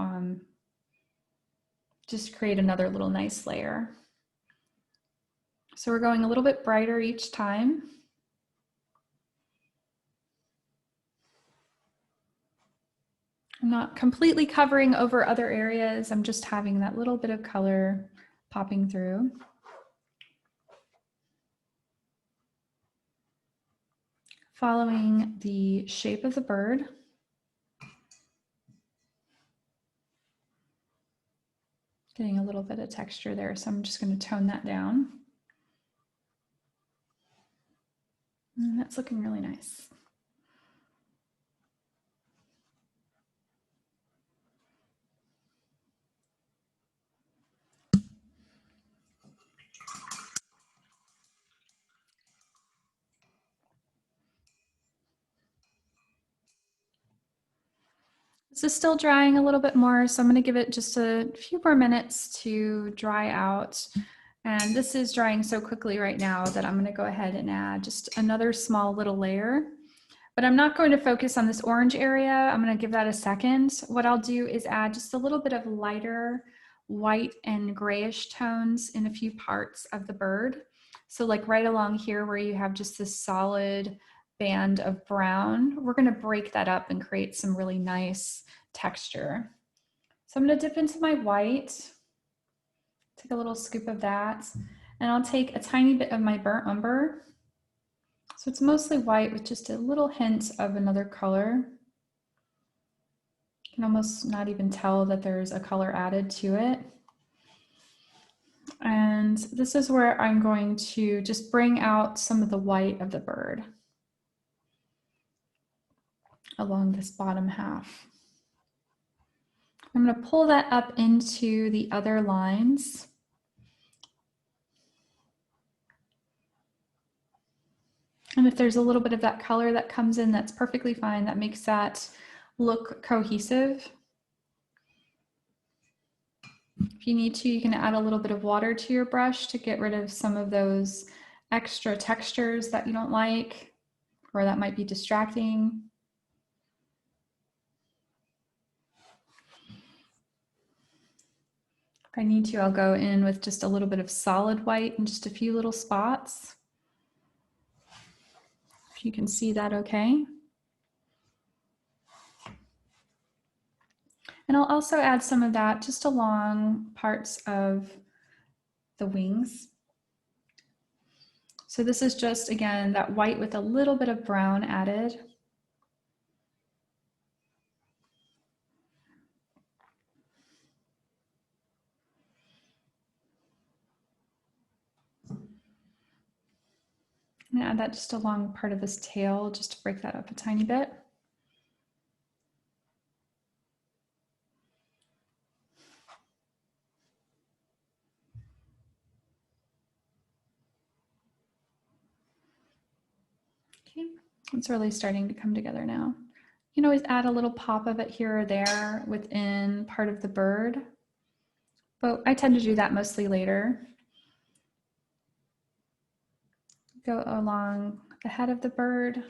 just create another little nice layer. So we're going a little bit brighter each time. I'm not completely covering over other areas. I'm just having that little bit of color popping through. Following the shape of the bird. Getting a little bit of texture there, so I'm just going to tone that down. And that's looking really nice. This is still drying a little bit more, so I'm going to give it just a few more minutes to dry out. And this is drying so quickly right now that I'm going to go ahead and add just another small little layer. But I'm not going to focus on this orange area. I'm going to give that a second. What I'll do is add just a little bit of lighter white and grayish tones in a few parts of the bird. So like right along here where you have just this solid band of brown, we're going to break that up and create some really nice texture. So I'm going to dip into my white, take a little scoop of that, and I'll take a tiny bit of my burnt umber. So it's mostly white with just a little hint of another color. You can almost not even tell that there's a color added to it. And this is where I'm going to just bring out some of the white of the bird. along this bottom half. I'm going to pull that up into the other lines. And if there's a little bit of that color that comes in, that's perfectly fine. That makes that look cohesive. If you need to, you can add a little bit of water to your brush to get rid of some of those extra textures that you don't like or that might be distracting. If I need to, I'll go in with just a little bit of solid white and just a few little spots. If you can see that okay. And I'll also add some of that just along parts of the wings. So this is just, again, that white with a little bit of brown added. I'm gonna add that just along part of this tail, just to break that up a tiny bit. Okay, it's really starting to come together now. You can always add a little pop of it here or there within part of the bird, but I tend to do that mostly later. Go along the head of the bird.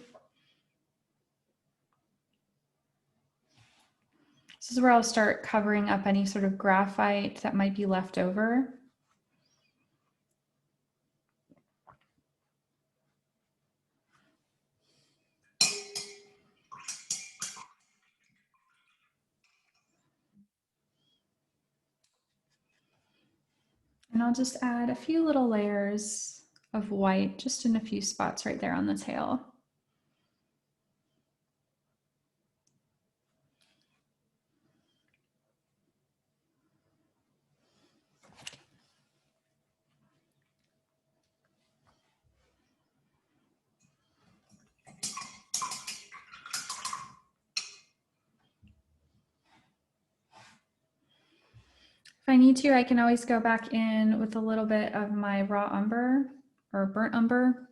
This is where I'll start covering up any sort of graphite that might be left over. And I'll just add a few little layers of white just in a few spots right there on the tail. If I need to, I can always go back in with a little bit of my raw umber or burnt umber.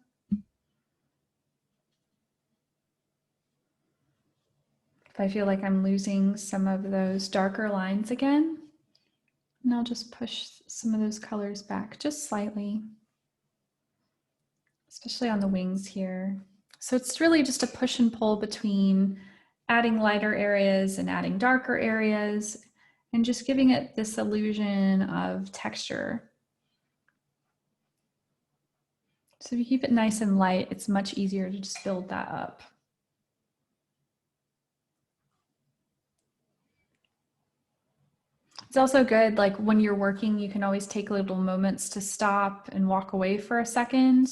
If I feel like I'm losing some of those darker lines again, and I'll just push some of those colors back just slightly, especially on the wings here. So it's really just a push and pull between adding lighter areas and adding darker areas, and just giving it this illusion of texture. So if you keep it nice and light, it's much easier to just build that up. It's also good, like when you're working, you can always take little moments to stop and walk away for a second.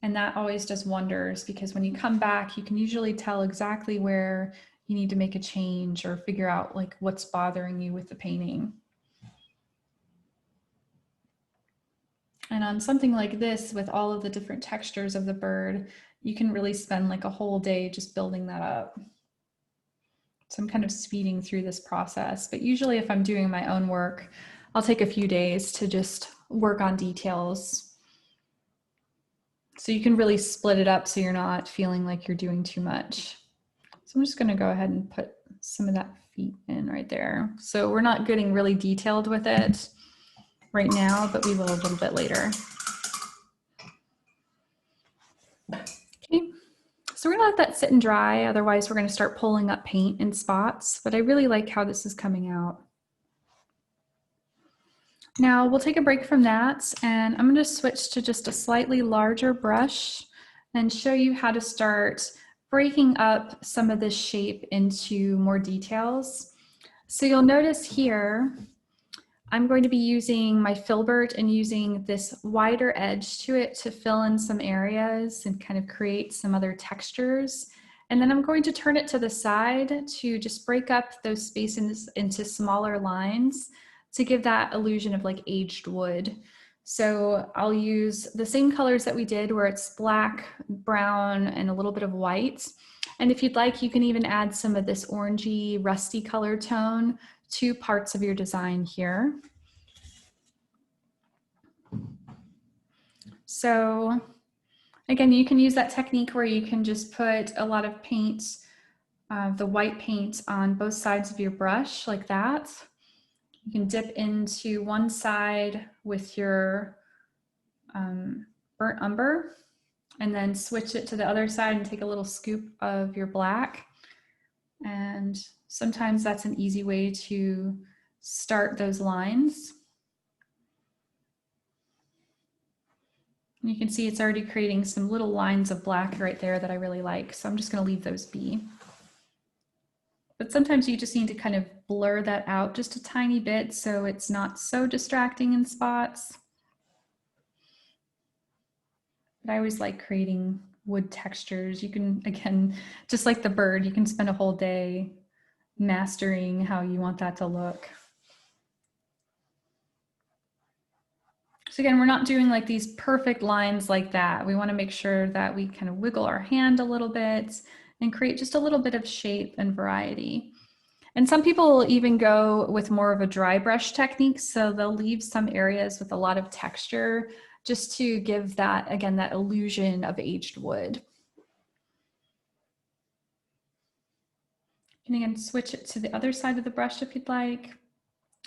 And that always does wonders, because when you come back, you can usually tell exactly where you need to make a change or figure out like what's bothering you with the painting. And on something like this, with all of the different textures of the bird, you can really spend like a whole day just building that up. So I'm kind of speeding through this process, but usually if I'm doing my own work, I'll take a few days to just work on details. So you can really split it up so you're not feeling like you're doing too much. So I'm just gonna go ahead and put some of that feet in right there. So we're not getting really detailed with it right now, but we will a little bit later. Okay, so we're gonna let that sit and dry. Otherwise we're gonna start pulling up paint in spots, but I really like how this is coming out. Now we'll take a break from that, and I'm gonna switch to just a slightly larger brush and show you how to start breaking up some of this shape into more details. So you'll notice here, I'm going to be using my filbert and using this wider edge to it to fill in some areas and kind of create some other textures. And then I'm going to turn it to the side to just break up those spaces into smaller lines to give that illusion of like aged wood. So I'll use the same colors that we did where it's black, brown, and a little bit of white. And if you'd like, you can even add some of this orangey, rusty color tone to parts of your design here. So again, you can use that technique where you can just put a lot of paint, the white paint on both sides of your brush like that. You can dip into one side with your burnt umber and then switch it to the other side and take a little scoop of your black. And sometimes that's an easy way to start those lines. And you can see it's already creating some little lines of black right there that I really like. So I'm just going to leave those be. But sometimes you just need to kind of blur that out just a tiny bit so it's not so distracting in spots. But I always like creating wood textures. You can, again, just like the bird, you can spend a whole day mastering how you want that to look. So again, we're not doing like these perfect lines like that. We want to make sure that we kind of wiggle our hand a little bit and create just a little bit of shape and variety. And some people will even go with more of a dry brush technique. So they'll leave some areas with a lot of texture just to give that, again, that illusion of aged wood. And again, switch it to the other side of the brush if you'd like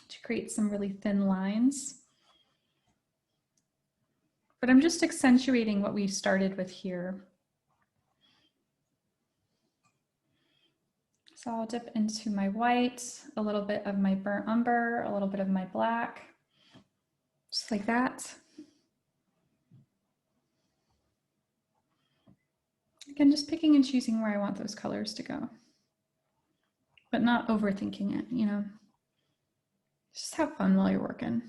to create some really thin lines. But I'm just accentuating what we started with here. So I'll dip into my white, a little bit of my burnt umber, a little bit of my black, just like that. Again, just picking and choosing where I want those colors to go, but not overthinking it, you know. Just have fun while you're working.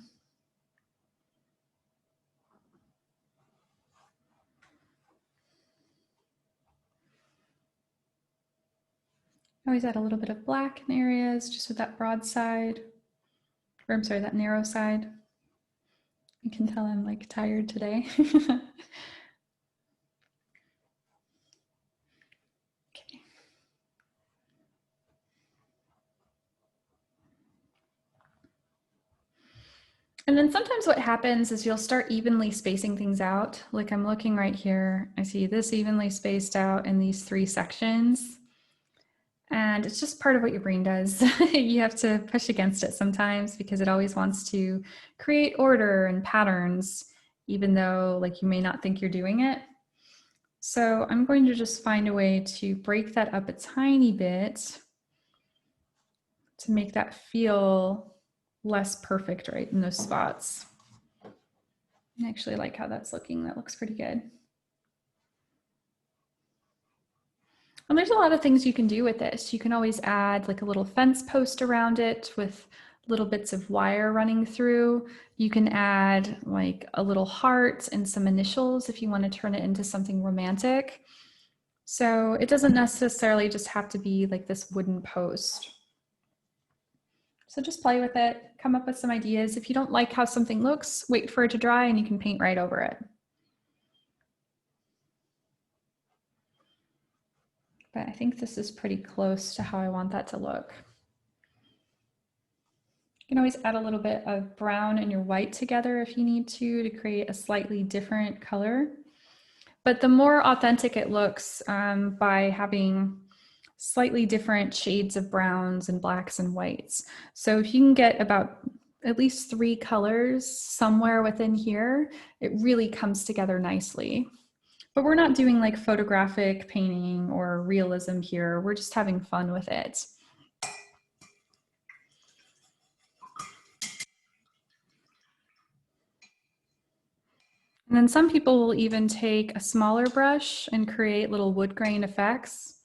I always add a little bit of black in areas, just with that broad side, or I'm sorry, that narrow side. You can tell I'm like tired today. Okay. And then sometimes what happens is you'll start evenly spacing things out. Like I'm looking right here, I see this evenly spaced out in these 3 sections. And it's just part of what your brain does. You have to push against it sometimes because it always wants to create order and patterns, even though like you may not think you're doing it. So I'm going to just find a way to break that up a tiny bit to make that feel less perfect right in those spots. I actually like how that's looking. That looks pretty good. And there's a lot of things you can do with this. You can always add like a little fence post around it with little bits of wire running through. You can add like a little heart and some initials if you want to turn it into something romantic. So it doesn't necessarily just have to be like this wooden post. So just play with it, come up with some ideas. If you don't like how something looks, wait for it to dry and you can paint right over it. But I think this is pretty close to how I want that to look. You can always add a little bit of brown and your white together if you need to create a slightly different color. But the more authentic it looks by having slightly different shades of browns and blacks and whites. So if you can get about at least 3 colors somewhere within here, it really comes together nicely. But we're not doing like photographic painting or realism here. We're just having fun with it. And then some people will even take a smaller brush and create little wood grain effects.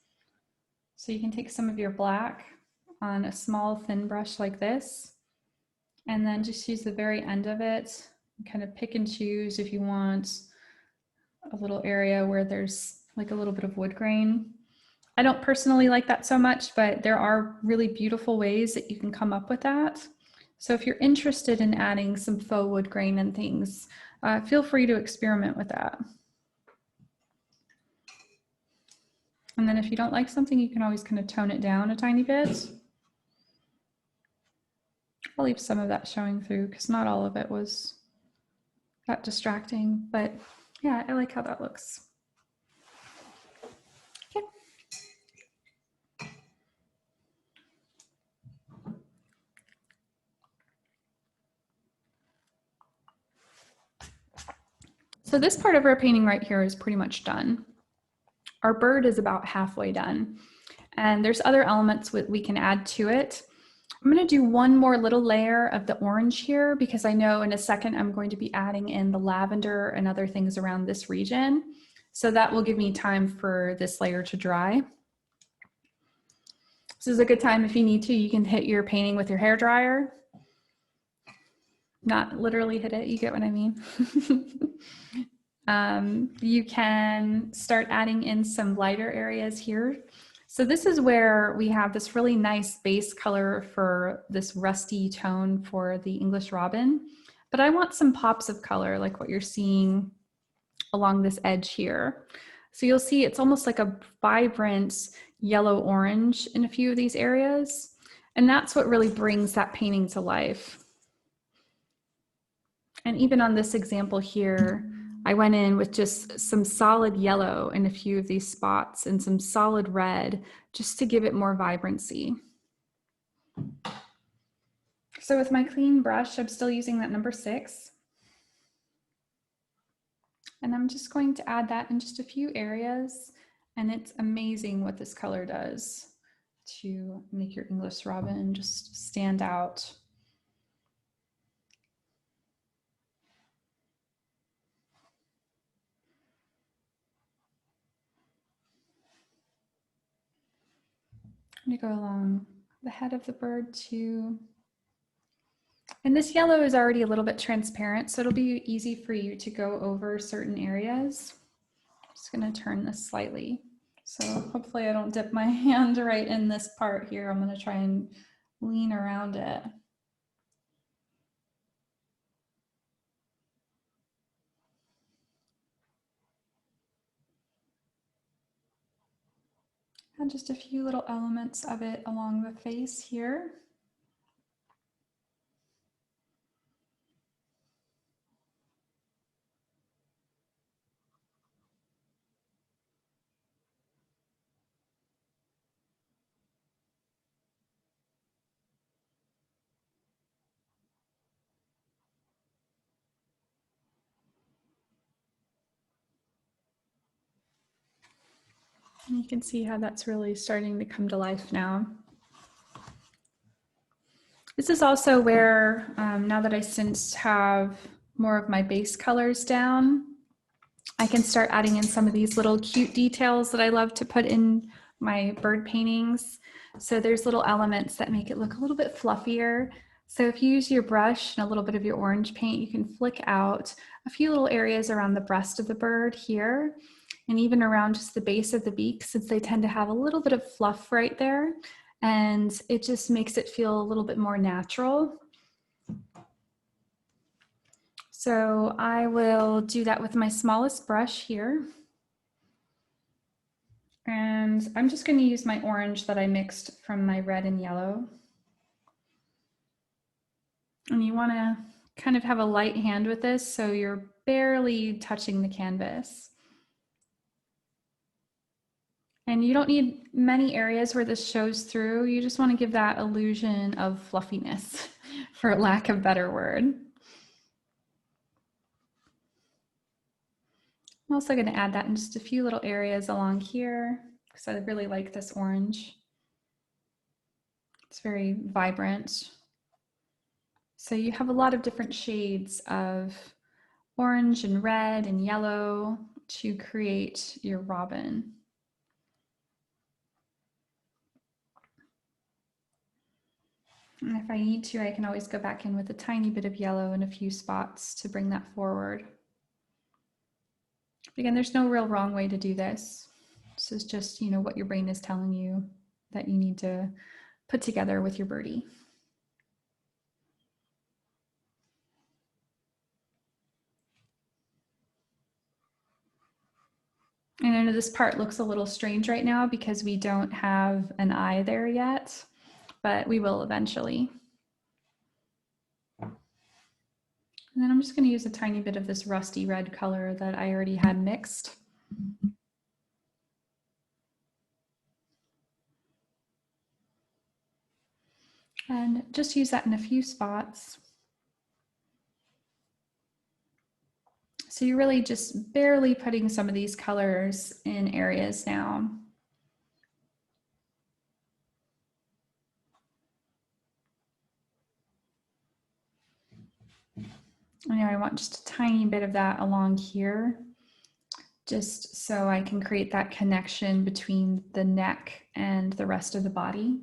So you can take some of your black on a small thin brush like this, and then just use the very end of it and kind of pick and choose if you want a little area where there's like a little bit of wood grain. I don't personally like that so much, but there are really beautiful ways that you can come up with that. So if you're interested in adding some faux wood grain and things, feel free to experiment with that. And then if you don't like something, you can always kind of tone it down a tiny bit. I'll leave some of that showing through because not all of it was that distracting, but yeah, I like how that looks. Okay. So this part of our painting right here is pretty much done. Our bird is about halfway done, and there's other elements we can add to it. I'm going to do one more little layer of the orange here because I know in a second I'm going to be adding in the lavender and other things around this region. So that will give me time for this layer to dry. This is a good time if you need to, you can hit your painting with your hair dryer. Not literally hit it, you get what I mean. You can start adding in some lighter areas here. So this is where we have this really nice base color for this rusty tone for the English robin, but I want some pops of color like what you're seeing along this edge here. So you'll see it's almost like a vibrant yellow-orange in a few of these areas, and that's what really brings that painting to life. And even on this example here, I went in with just some solid yellow in a few of these spots and some solid red just to give it more vibrancy. So with my clean brush, I'm still using that number 6. And I'm just going to add that in just a few areas. And it's amazing what this color does to make your English robin just stand out. I'm going to go along the head of the bird too. And this yellow is already a little bit transparent, so it'll be easy for you to go over certain areas. I'm just going to turn this slightly. So hopefully I don't dip my hand right in this part here. I'm going to try and lean around it. And just a few little elements of it along the face here. And you can see how that's really starting to come to life now. This is also where, now that I since have more of my base colors down, I can start adding in some of these little cute details that I love to put in my bird paintings. So there's little elements that make it look a little bit fluffier. So if you use your brush and a little bit of your orange paint, you can flick out a few little areas around the breast of the bird here, and even around just the base of the beak, since they tend to have a little bit of fluff right there. And it just makes it feel a little bit more natural. So I will do that with my smallest brush here. And I'm just going to use my orange that I mixed from my red and yellow. And you want to kind of have a light hand with this so you're barely touching the canvas. And you don't need many areas where this shows through. You just want to give that illusion of fluffiness, for lack of a better word. I'm also going to add that in just a few little areas along here because I really like this orange. It's very vibrant. So you have a lot of different shades of orange and red and yellow to create your robin. And if I need to, I can always go back in with a tiny bit of yellow in a few spots to bring that forward. But again, there's no real wrong way to do this. This is just, you know, what your brain is telling you that you need to put together with your birdie. I know this part looks a little strange right now because we don't have an eye there yet, but we will eventually. And then I'm just going to use a tiny bit of this rusty red color that I already had mixed. And just use that in a few spots. So you're really just barely putting some of these colors in areas now. I know I want just a tiny bit of that along here, just so I can create that connection between the neck and the rest of the body.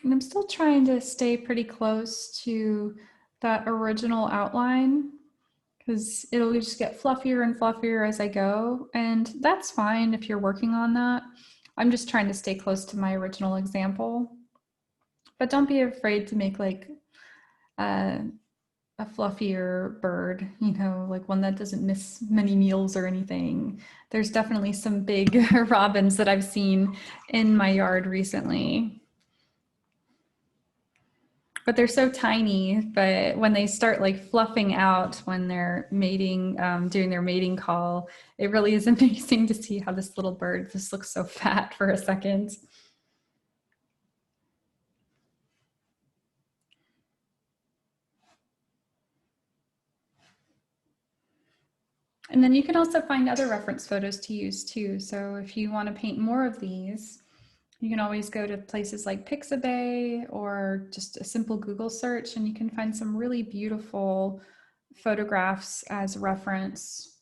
And I'm still trying to stay pretty close to that original outline because it'll just get fluffier and fluffier as I go. And that's fine if you're working on that. I'm just trying to stay close to my original example. But don't be afraid to make like a fluffier bird, you know, like one that doesn't miss many meals or anything. There's definitely some big robins that I've seen in my yard recently. But they're so tiny, but when they start like fluffing out when they're mating, doing their mating call, it really is amazing to see how this little bird just looks so fat for a second. And then you can also find other reference photos to use too. So if you want to paint more of these, you can always go to places like Pixabay or just a simple Google search, and you can find some really beautiful photographs as reference.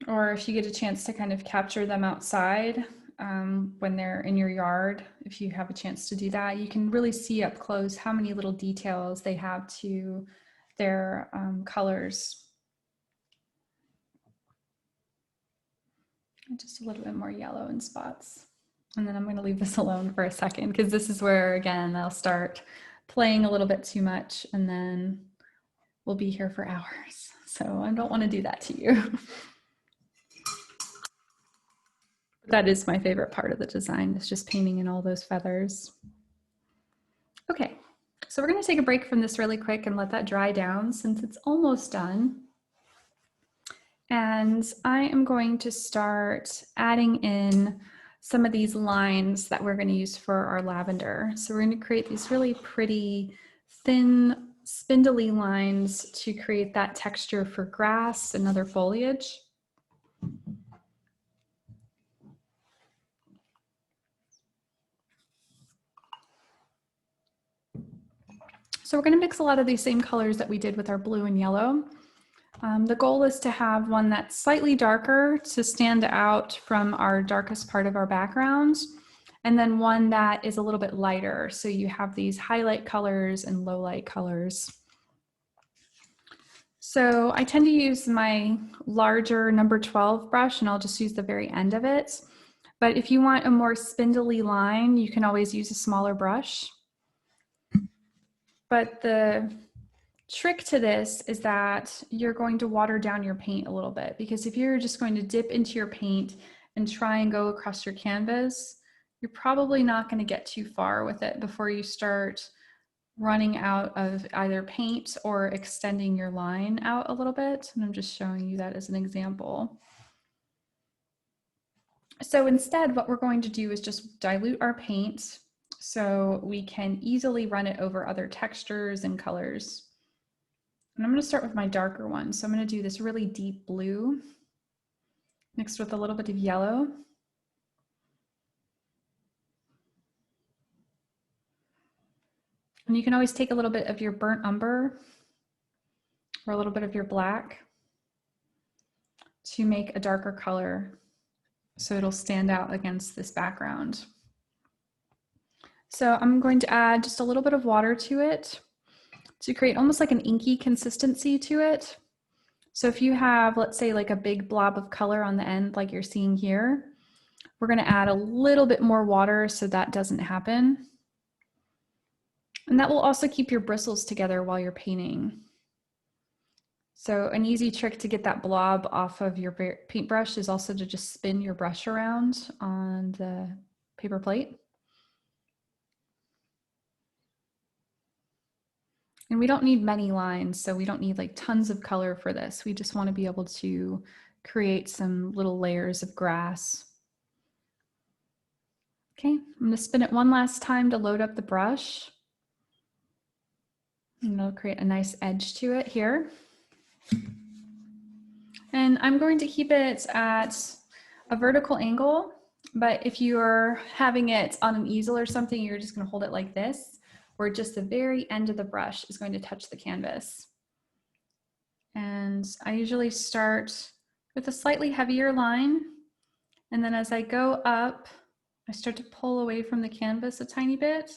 Or if you get a chance to kind of capture them outside when they're in your yard, if you have a chance to do that, you can really see up close how many little details they have to their colors. Just a little bit more yellow in spots. And then I'm going to leave this alone for a second because this is where, again, I'll start playing a little bit too much and then we'll be here for hours. So I don't want to do that to you. That is my favorite part of the design, is just painting in all those feathers. Okay, so we're going to take a break from this really quick and let that dry down since it's almost done. And I am going to start adding in some of these lines that we're going to use for our lavender. So we're going to create these really pretty thin spindly lines to create that texture for grass and other foliage. So we're going to mix a lot of these same colors that we did with our blue and yellow. The goal is to have one that's slightly darker to stand out from our darkest part of our background, and then one that is a little bit lighter. So you have these highlight colors and low light colors. So I tend to use my larger number 12 brush, and I'll just use the very end of it. But if you want a more spindly line, you can always use a smaller brush. But the trick to this is that you're going to water down your paint a little bit, because if you're just going to dip into your paint and try and go across your canvas, you're probably not going to get too far with it before you start running out of either paint or extending your line out a little bit. And I'm just showing you that as an example. So instead, what we're going to do is just dilute our paint so we can easily run it over other textures and colors. And I'm going to start with my darker one. So I'm going to do this really deep blue mixed with a little bit of yellow. And you can always take a little bit of your burnt umber or a little bit of your black to make a darker color so it'll stand out against this background. So I'm going to add just a little bit of water to it to create almost like an inky consistency to it. So if you have, let's say, like a big blob of color on the end, like you're seeing here, we're going to add a little bit more water so that doesn't happen. And that will also keep your bristles together while you're painting. So an easy trick to get that blob off of your paintbrush is also to just spin your brush around on the paper plate. And we don't need many lines, so we don't need like tons of color for this. We just want to be able to create some little layers of grass. Okay, I'm going to spin it one last time to load up the brush. And it'll create a nice edge to it here. And I'm going to keep it at a vertical angle, but if you're having it on an easel or something, you're just going to hold it like this, where just the very end of the brush is going to touch the canvas. And I usually start with a slightly heavier line, and then as I go up, I start to pull away from the canvas a tiny bit,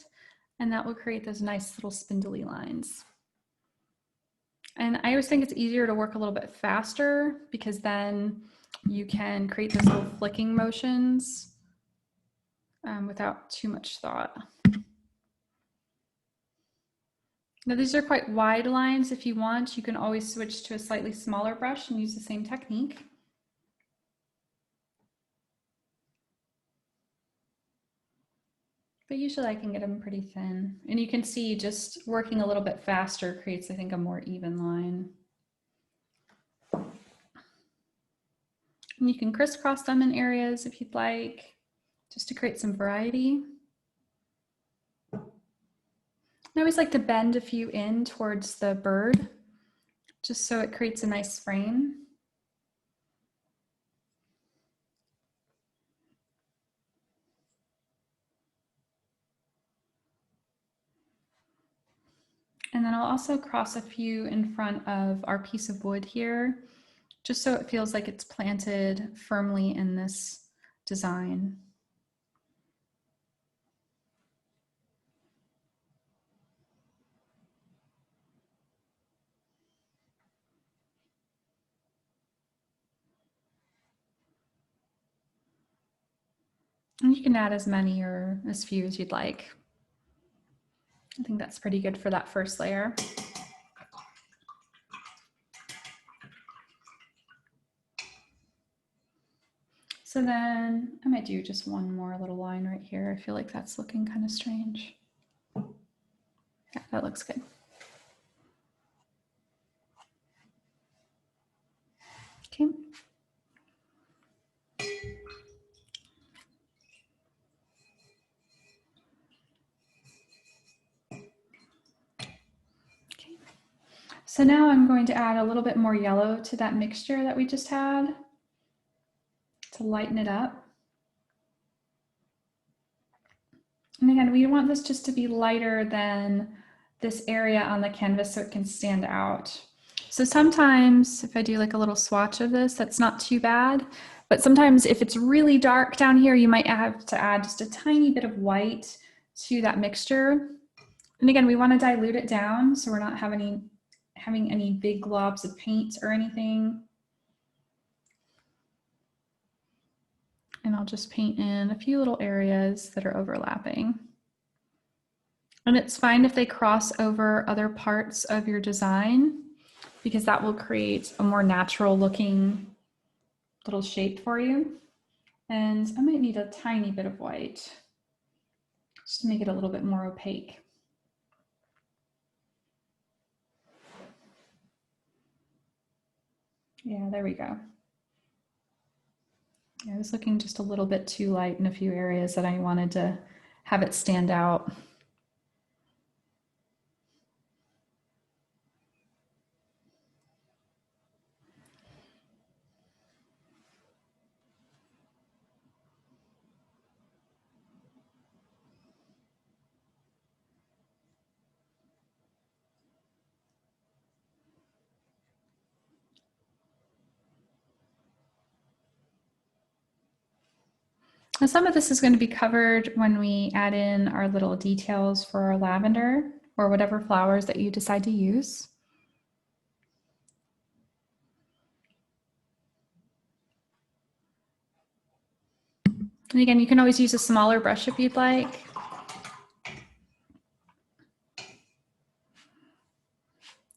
and that will create those nice little spindly lines. And I always think it's easier to work a little bit faster because then you can create those little flicking motions without too much thought. Now these are quite wide lines. If you want, you can always switch to a slightly smaller brush and use the same technique. But usually I can get them pretty thin. And you can see just working a little bit faster creates, I think, a more even line. And you can crisscross them in areas if you'd like, just to create some variety. I always like to bend a few in towards the bird, just so it creates a nice frame. And then I'll also cross a few in front of our piece of wood here, just so it feels like it's planted firmly in this design. And you can add as many or as few as you'd like. I think that's pretty good for that first layer. So then I might do just one more little line right here. I feel like that's looking kind of strange. Yeah, that looks good. Okay. So now I'm going to add a little bit more yellow to that mixture that we just had to lighten it up. And again, we want this just to be lighter than this area on the canvas so it can stand out. So sometimes if I do like a little swatch of this, that's not too bad. But sometimes if it's really dark down here, you might have to add just a tiny bit of white to that mixture. And again, we want to dilute it down so we're not having any big globs of paint or anything. And I'll just paint in a few little areas that are overlapping. And it's fine if they cross over other parts of your design because that will create a more natural looking little shape for you. And I might need a tiny bit of white just to make it a little bit more opaque. Yeah, there we go. I was looking just a little bit too light in a few areas that I wanted to have it stand out. And some of this is going to be covered when we add in our little details for our lavender or whatever flowers that you decide to use. And again, you can always use a smaller brush if you'd like.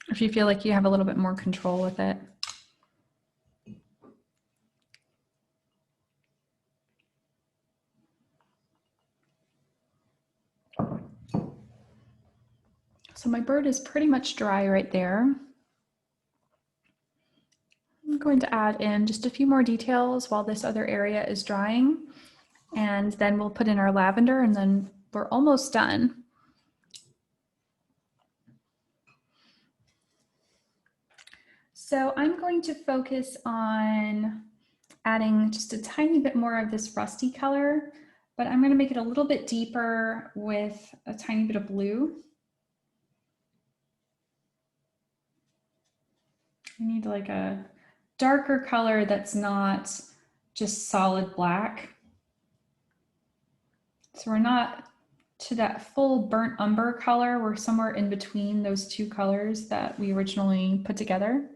If you feel like you have a little bit more control with it. So my bird is pretty much dry right there. I'm going to add in just a few more details while this other area is drying, and then we'll put in our lavender and then we're almost done. So I'm going to focus on adding just a tiny bit more of this rusty color, but I'm going to make it a little bit deeper with a tiny bit of blue. I need like a darker color that's not just solid black. So we're not to that full burnt umber color. We're somewhere in between those two colors that we originally put together.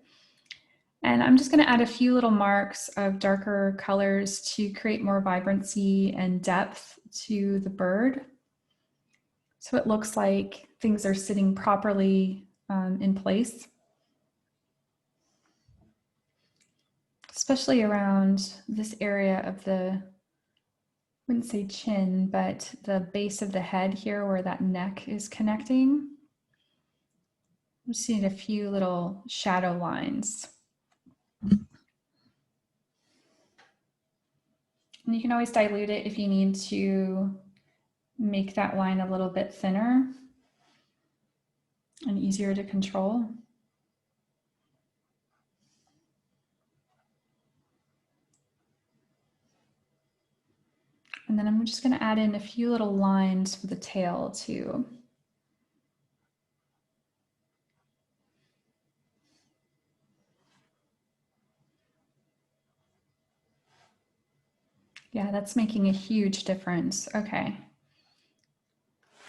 And I'm just going to add a few little marks of darker colors to create more vibrancy and depth to the bird. So it looks like things are sitting properly in place. Especially around this area of the, I wouldn't say chin, but the base of the head here where that neck is connecting. I'm just seeing a few little shadow lines. And you can always dilute it if you need to make that line a little bit thinner and easier to control. And then I'm just going to add in a few little lines for the tail too. Yeah, that's making a huge difference. Okay.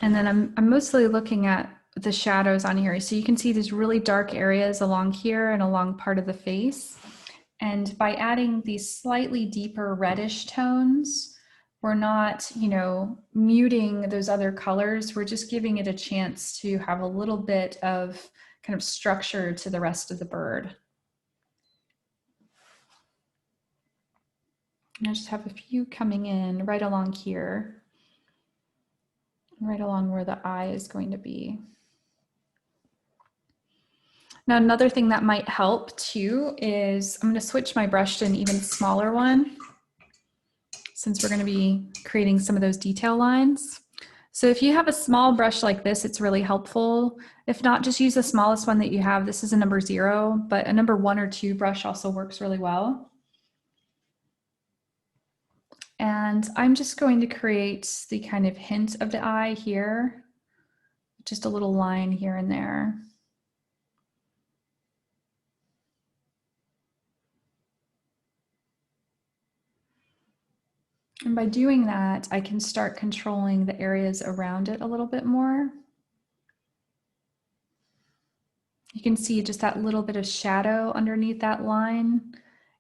And then I'm mostly looking at the shadows on here. So you can see these really dark areas along here and along part of the face. And by adding these slightly deeper reddish tones, we're not, muting those other colors. We're just giving it a chance to have a little bit of kind of structure to the rest of the bird. And I just have a few coming in right along here, right along where the eye is going to be. Now, another thing that might help too is I'm going to switch my brush to an even smaller one, since we're going to be creating some of those detail lines. So if you have a small brush like this, it's really helpful. If not, just use the smallest one that you have. This is a number 0, but a number 1 or 2 brush also works really well. And I'm just going to create the kind of hint of the eye here, just a little line here and there. And by doing that, I can start controlling the areas around it a little bit more. You can see just that little bit of shadow underneath that line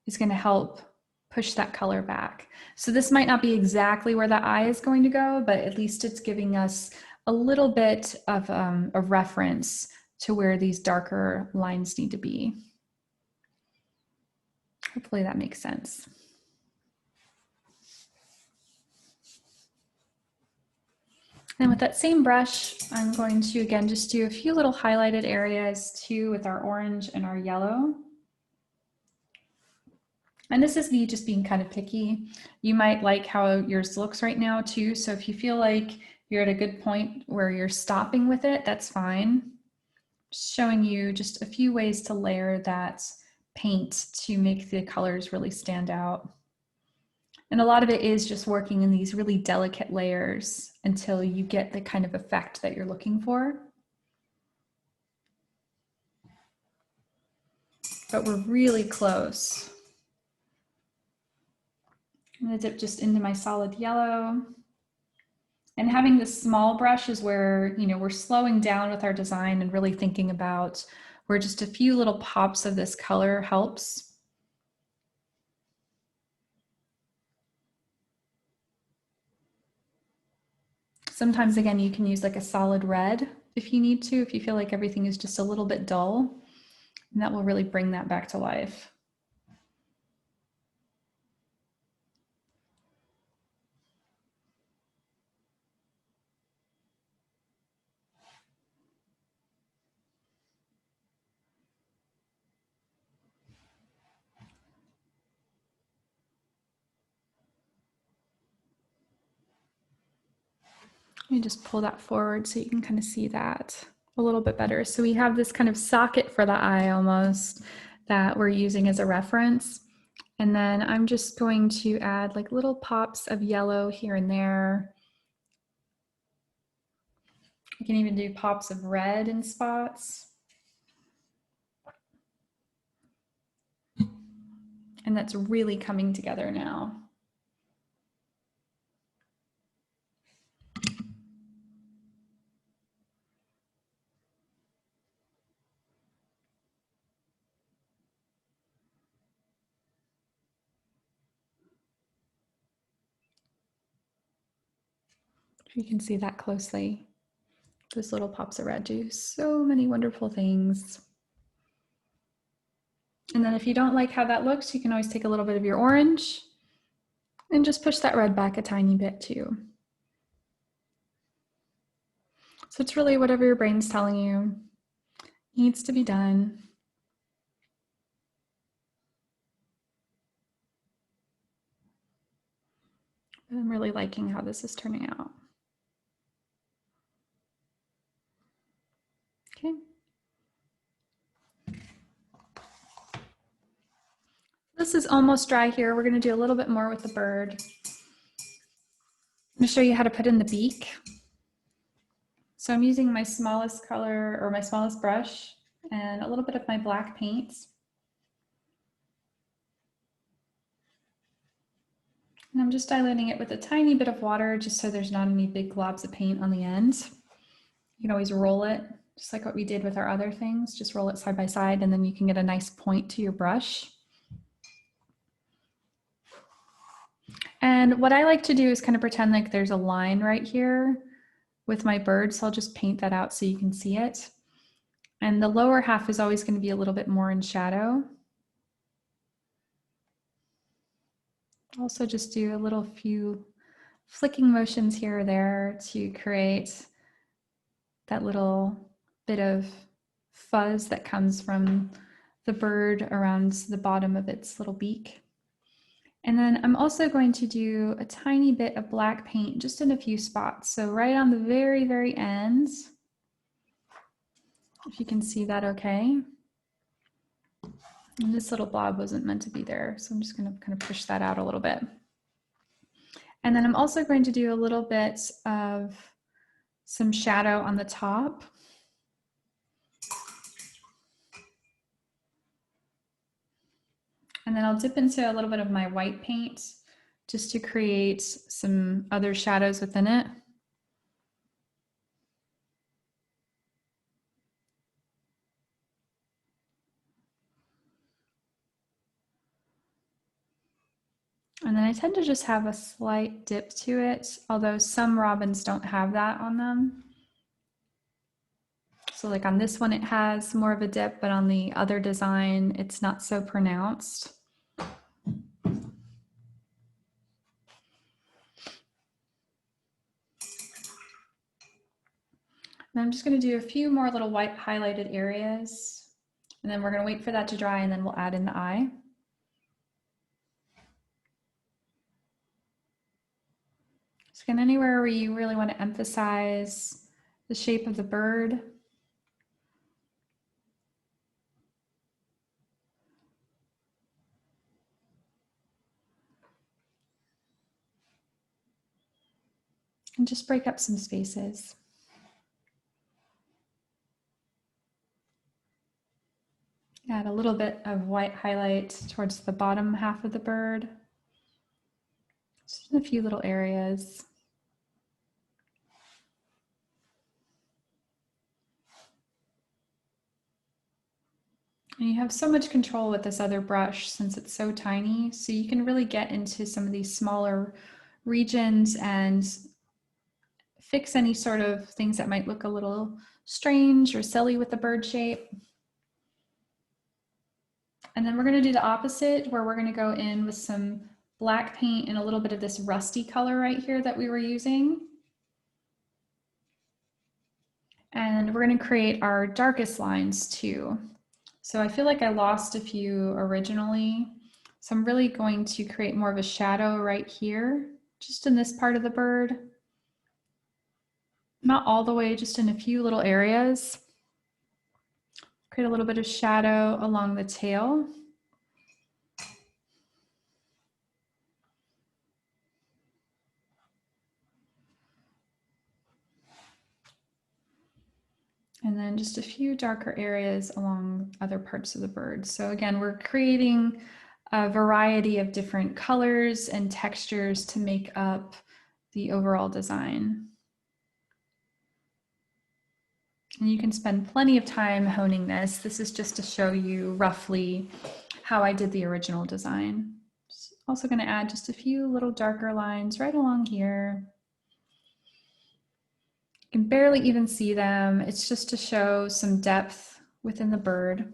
is going to help push that color back. So this might not be exactly where the eye is going to go, but at least it's giving us a little bit of a reference to where these darker lines need to be. Hopefully that makes sense. And with that same brush, I'm going to, again, just do a few little highlighted areas too with our orange and our yellow. And this is me just being kind of picky. You might like how yours looks right now too. So if you feel like you're at a good point where you're stopping with it, that's fine. Just showing you just a few ways to layer that paint to make the colors really stand out. And a lot of it is just working in these really delicate layers until you get the kind of effect that you're looking for. But we're really close. I'm going to dip just into my solid yellow. And having this small brush is where, we're slowing down with our design and really thinking about where just a few little pops of this color helps. Sometimes, again, you can use like a solid red if you need to, if you feel like everything is just a little bit dull, and that will really bring that back to life. Let me just pull that forward so you can kind of see that a little bit better. So we have this kind of socket for the eye almost that we're using as a reference. And then I'm just going to add like little pops of yellow here and there. You can even do pops of red in spots. And that's really coming together now. You can see that closely. Those little pops of red do so many wonderful things. And then if you don't like how that looks, you can always take a little bit of your orange and just push that red back a tiny bit too. So it's really whatever your brain's telling you needs to be done. I'm really liking how this is turning out. Okay. This is almost dry here. We're going to do a little bit more with the bird. I'm going to show you how to put in the beak. So I'm using my smallest color or my smallest brush and a little bit of my black paint. And I'm just diluting it with a tiny bit of water just so there's not any big globs of paint on the ends. You can always roll it, just like what we did with our other things. Just roll it side by side and then you can get a nice point to your brush. And what I like to do is kind of pretend like there's a line right here with my bird. So I'll just paint that out so you can see it. And the lower half is always going to be a little bit more in shadow. Also just do a little few flicking motions here or there to create that little bit of fuzz that comes from the bird around the bottom of its little beak. And then I'm also going to do a tiny bit of black paint just in a few spots. So right on the very, very ends, if you can see that okay. And this little blob wasn't meant to be there, so I'm just going to kind of push that out a little bit. And then I'm also going to do a little bit of some shadow on the top. And then I'll dip into a little bit of my white paint just to create some other shadows within it. And then I tend to just have a slight dip to it, although some robins don't have that on them. So like on this one, it has more of a dip, but on the other design, it's not so pronounced. And I'm just going to do a few more little white highlighted areas, and then we're going to wait for that to dry, and then we'll add in the eye. So again, anywhere where you really want to emphasize the shape of the bird. And just break up some spaces. Add a little bit of white highlight towards the bottom half of the bird. Just in a few little areas. And you have so much control with this other brush since it's so tiny, so you can really get into some of these smaller regions and fix any sort of things that might look a little strange or silly with the bird shape. And then we're going to do the opposite, where we're going to go in with some black paint and a little bit of this rusty color right here that we were using. And we're going to create our darkest lines too. So I feel like I lost a few originally. So I'm really going to create more of a shadow right here, just in this part of the bird. Not all the way, just in a few little areas. Create a little bit of shadow along the tail. And then just a few darker areas along other parts of the bird. So again, we're creating a variety of different colors and textures to make up the overall design. And you can spend plenty of time honing this. This is just to show you roughly how I did the original design. Just also going to add just a few little darker lines right along here. You can barely even see them. It's just to show some depth within the bird.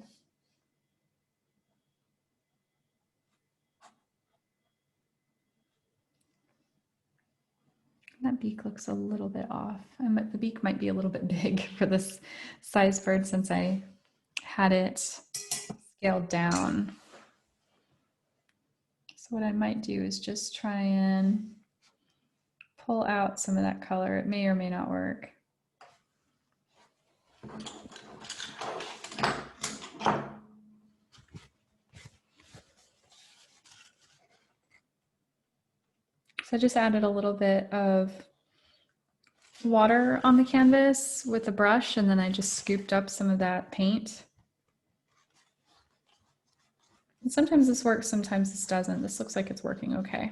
That beak looks a little bit off. The beak might be a little bit big for this size bird since I had it scaled down. So what I might do is just try and pull out some of that color. It may or may not work. So I just added a little bit of water on the canvas with a brush, and then I just scooped up some of that paint. And sometimes this works, sometimes this doesn't. This looks like it's working okay.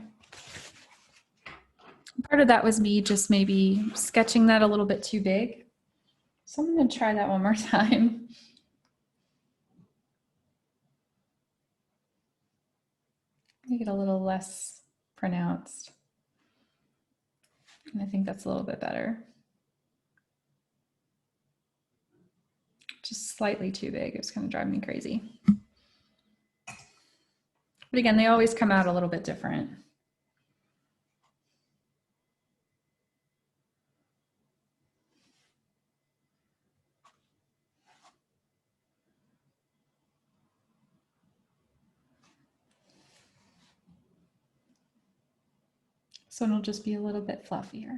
Part of that was me just maybe sketching that a little bit too big. So I'm going to try that one more time. Make it a little less pronounced. And I think that's a little bit better. Just slightly too big. It's going to drive me crazy. But again, they always come out a little bit different. So it'll just be a little bit fluffier.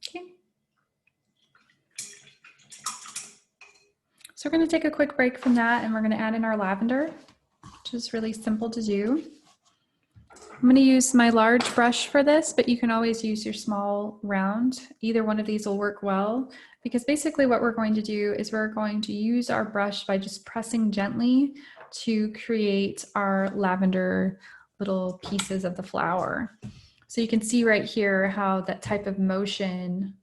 Okay. So we're going to take a quick break from that, and we're going to add in our lavender, which is really simple to do. I'm going to use my large brush for this, but you can always use your small round. Either one of these will work well, because basically what we're going to do is we're going to use our brush by just pressing gently to create our lavender little pieces of the flower. So you can see right here how that type of motion,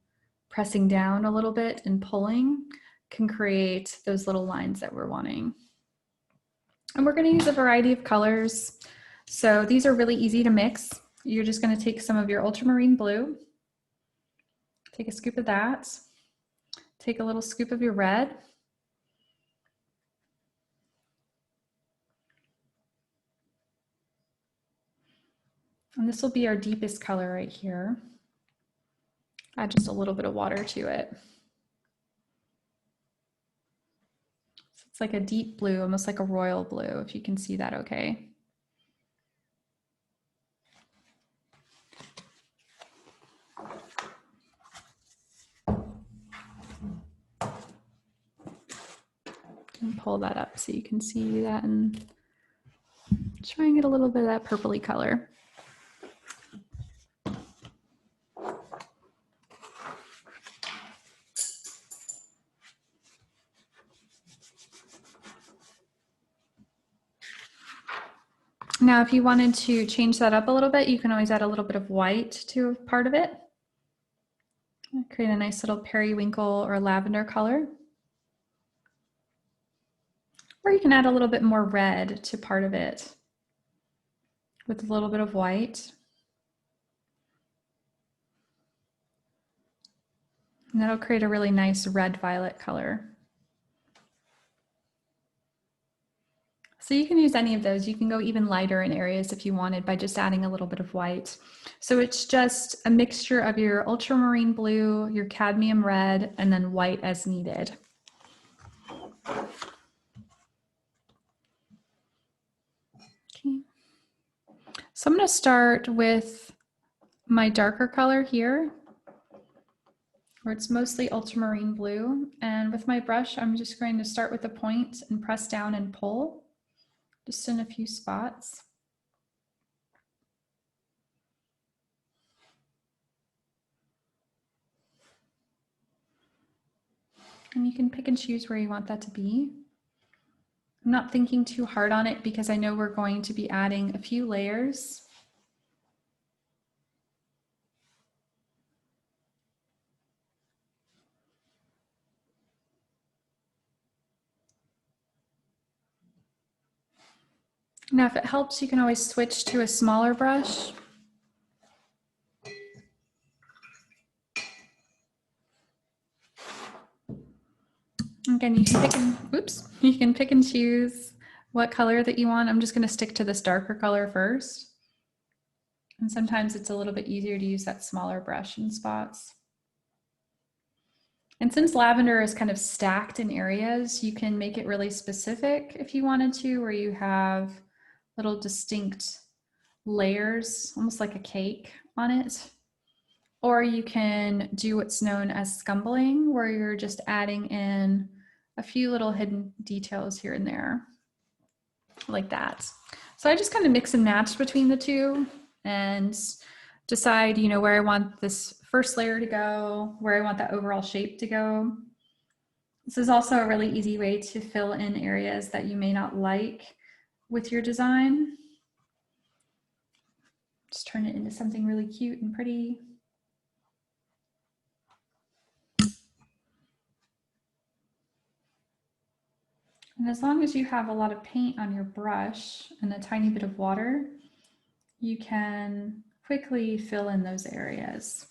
pressing down a little bit and pulling, can create those little lines that we're wanting. And we're going to use a variety of colors. So these are really easy to mix. You're just going to take some of your ultramarine blue, take a scoop of that, take a little scoop of your red, and this will be our deepest color right here. Add just a little bit of water to it. So it's like a deep blue, almost like a royal blue, if you can see that okay. And pull that up so you can see that, and try and get a little bit of that purpley color. Now, if you wanted to change that up a little bit, you can always add a little bit of white to part of it. Create a nice little periwinkle or lavender color. Or you can add a little bit more red to part of it with a little bit of white. And that'll create a really nice red-violet color. So you can use any of those. You can go even lighter in areas if you wanted by just adding a little bit of white. So it's just a mixture of your ultramarine blue, your cadmium red, and then white as needed. Okay. So I'm going to start with my darker color here, where it's mostly ultramarine blue. And with my brush, I'm just going to start with the point and press down and pull, just in a few spots. And you can pick and choose where you want that to be. I'm not thinking too hard on it because I know we're going to be adding a few layers. Now, if it helps, you can always switch to a smaller brush. Again, you can pick and choose what color that you want. I'm just going to stick to this darker color first. And sometimes it's a little bit easier to use that smaller brush in spots. And since lavender is kind of stacked in areas, you can make it really specific if you wanted to, where you have little distinct layers, almost like a cake on it. Or you can do what's known as scumbling, where you're just adding in a few little hidden details here and there, like that. So I just kind of mix and match between the two and decide, where I want this first layer to go, where I want that overall shape to go. This is also a really easy way to fill in areas that you may not like with your design. Just turn it into something really cute and pretty. And as long as you have a lot of paint on your brush and a tiny bit of water, you can quickly fill in those areas.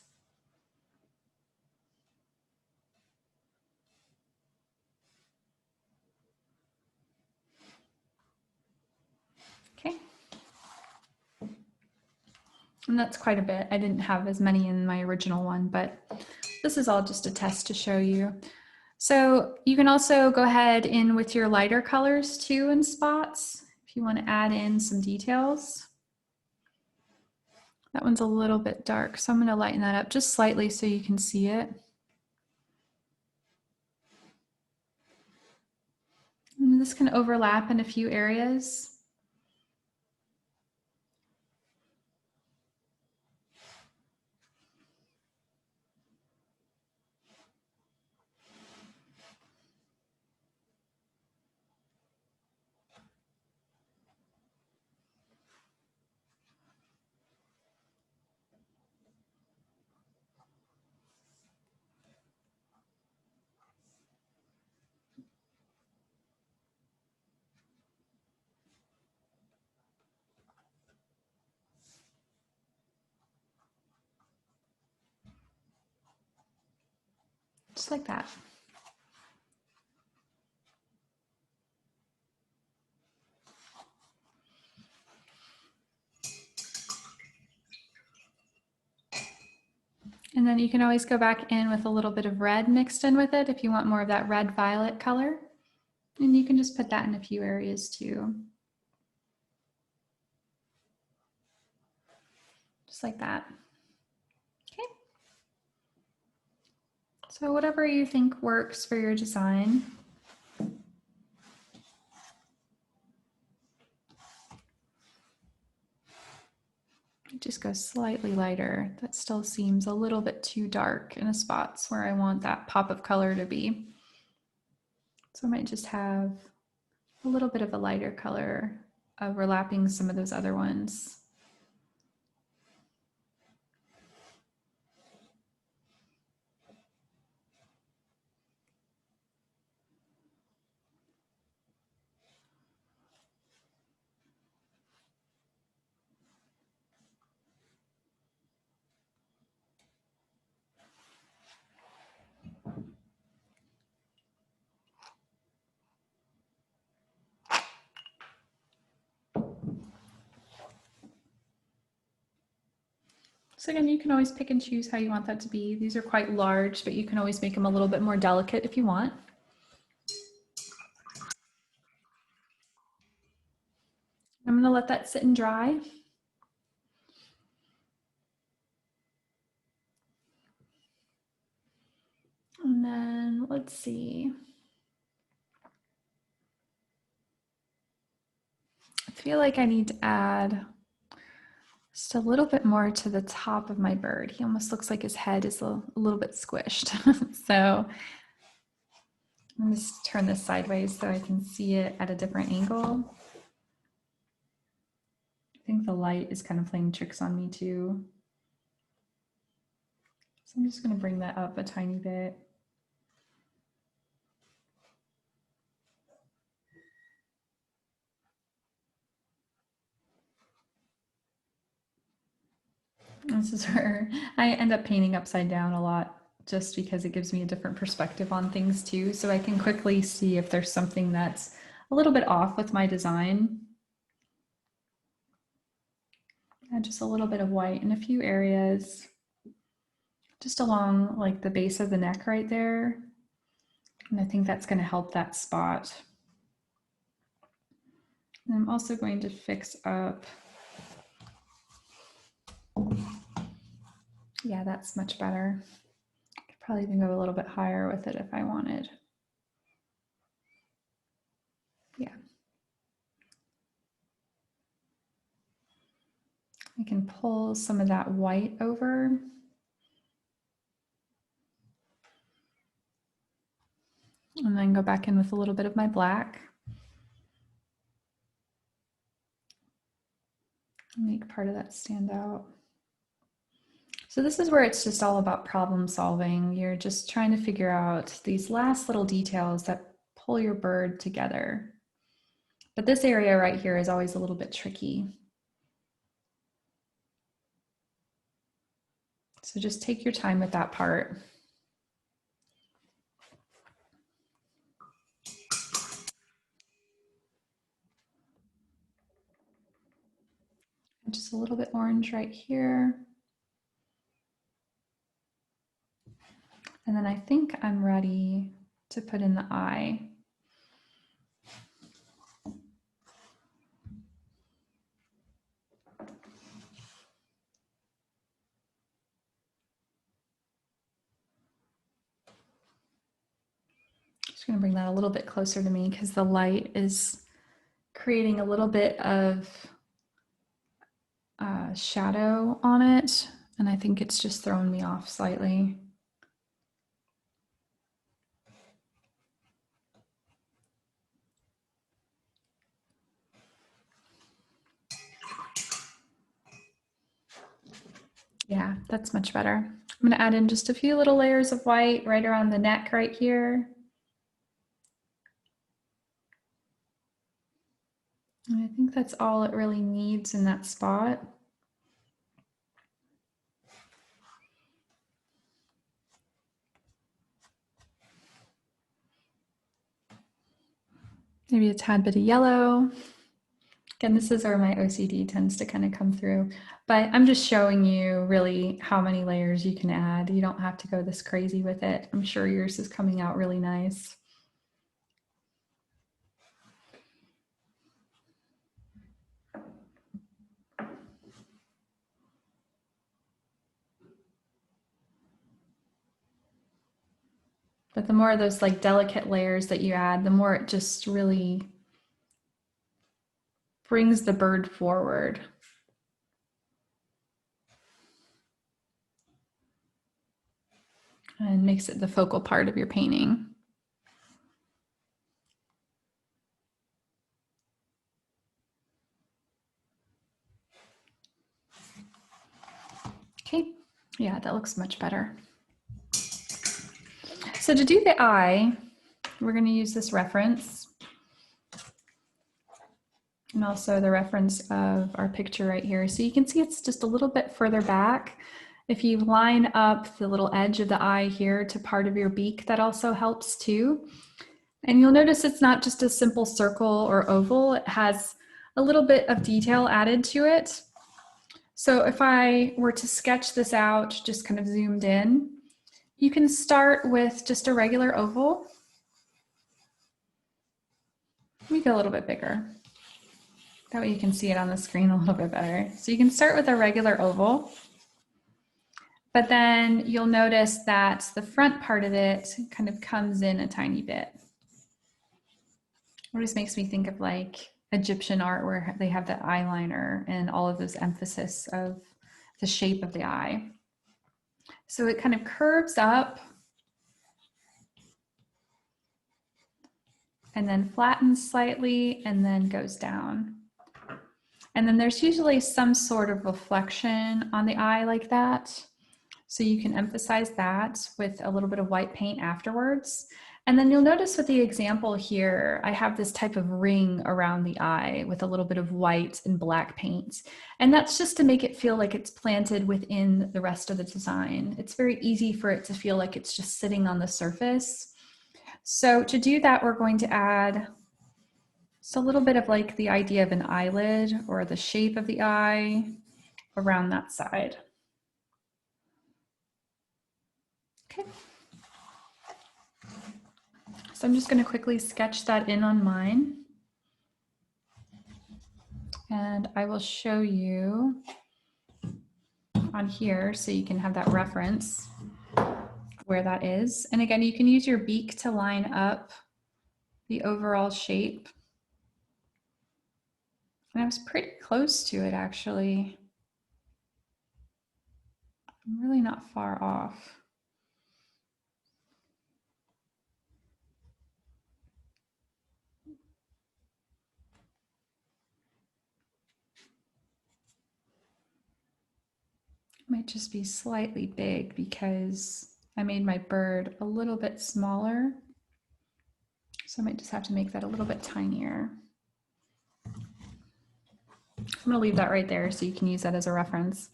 Okay. And that's quite a bit. I didn't have as many in my original one, but this is all just a test to show you. So you can also go ahead in with your lighter colors too in spots if you want to add in some details. That one's a little bit dark, so I'm going to lighten that up just slightly so you can see it. And this can overlap in a few areas. Just like that. And then you can always go back in with a little bit of red mixed in with it if you want more of that red-violet color. And you can just put that in a few areas too. Just like that. Okay. So whatever you think works for your design. Just go slightly lighter. That still seems a little bit too dark in the spots where I want that pop of color to be. So I might just have a little bit of a lighter color overlapping some of those other ones. So again, you can always pick and choose how you want that to be. These are quite large, but you can always make them a little bit more delicate if you want. I'm going to let that sit and dry. And then let's see. I feel like I need to add just a little bit more to the top of my bird. He almost looks like his head is a little bit squished. So I'm going to just turn this sideways so I can see it at a different angle. I think the light is kind of playing tricks on me too. So I'm just going to bring that up a tiny bit. This is where I end up painting upside down a lot just because it gives me a different perspective on things too. So I can quickly see if there's something that's a little bit off with my design. Add just a little bit of white in a few areas, just along like the base of the neck right there. And I think that's going to help that spot. And I'm also going to fix up. Yeah, that's much better. Could probably even go a little bit higher with it if I wanted. Yeah. I can pull some of that white over. And then go back in with a little bit of my black. Make part of that stand out. So this is where it's just all about problem solving. You're just trying to figure out these last little details that pull your bird together. But this area right here is always a little bit tricky. So just take your time with that part. Just a little bit orange right here. And then I think I'm ready to put in the eye. Just going to bring that a little bit closer to me because the light is creating a little bit of shadow on it. And I think it's just throwing me off slightly. Yeah, that's much better. I'm going to add in just a few little layers of white right around the neck right here. And I think that's all it really needs in that spot. Maybe a tad bit of yellow. Again, this is where my OCD tends to kind of come through, but I'm just showing you really how many layers you can add. You don't have to go this crazy with it. I'm sure yours is coming out really nice. But the more of those like delicate layers that you add, the more it just really brings the bird forward. And makes it the focal part of your painting. Okay, yeah, that looks much better. So to do the eye, we're going to use this reference. And also the reference of our picture right here. So you can see it's just a little bit further back. If you line up the little edge of the eye here to part of your beak, that also helps too. And you'll notice it's not just a simple circle or oval, it has a little bit of detail added to it. So if I were to sketch this out, just kind of zoomed in, you can start with just a regular oval. Make it a little bit bigger. That way you can see it on the screen a little bit better. So you can start with a regular oval, but then you'll notice that the front part of it kind of comes in a tiny bit. It always makes me think of like Egyptian art where they have the eyeliner and all of this emphasis of the shape of the eye. So it kind of curves up and then flattens slightly and then goes down. And then there's usually some sort of reflection on the eye like that. So you can emphasize that with a little bit of white paint afterwards. And then you'll notice with the example here, I have this type of ring around the eye with a little bit of white and black paint. And that's just to make it feel like it's planted within the rest of the design. It's very easy for it to feel like it's just sitting on the surface. So to do that, we're going to add just a little bit of like the idea of an eyelid or the shape of the eye around that side. Okay. So I'm just going to quickly sketch that in on mine. And I will show you on here so you can have that reference where that is. And again, you can use your beak to line up the overall shape. And I was pretty close to it actually. I'm really not far off. Might just be slightly big because I made my bird a little bit smaller. So I might just have to make that a little bit tinier. I'm going to leave that right there so you can use that as a reference.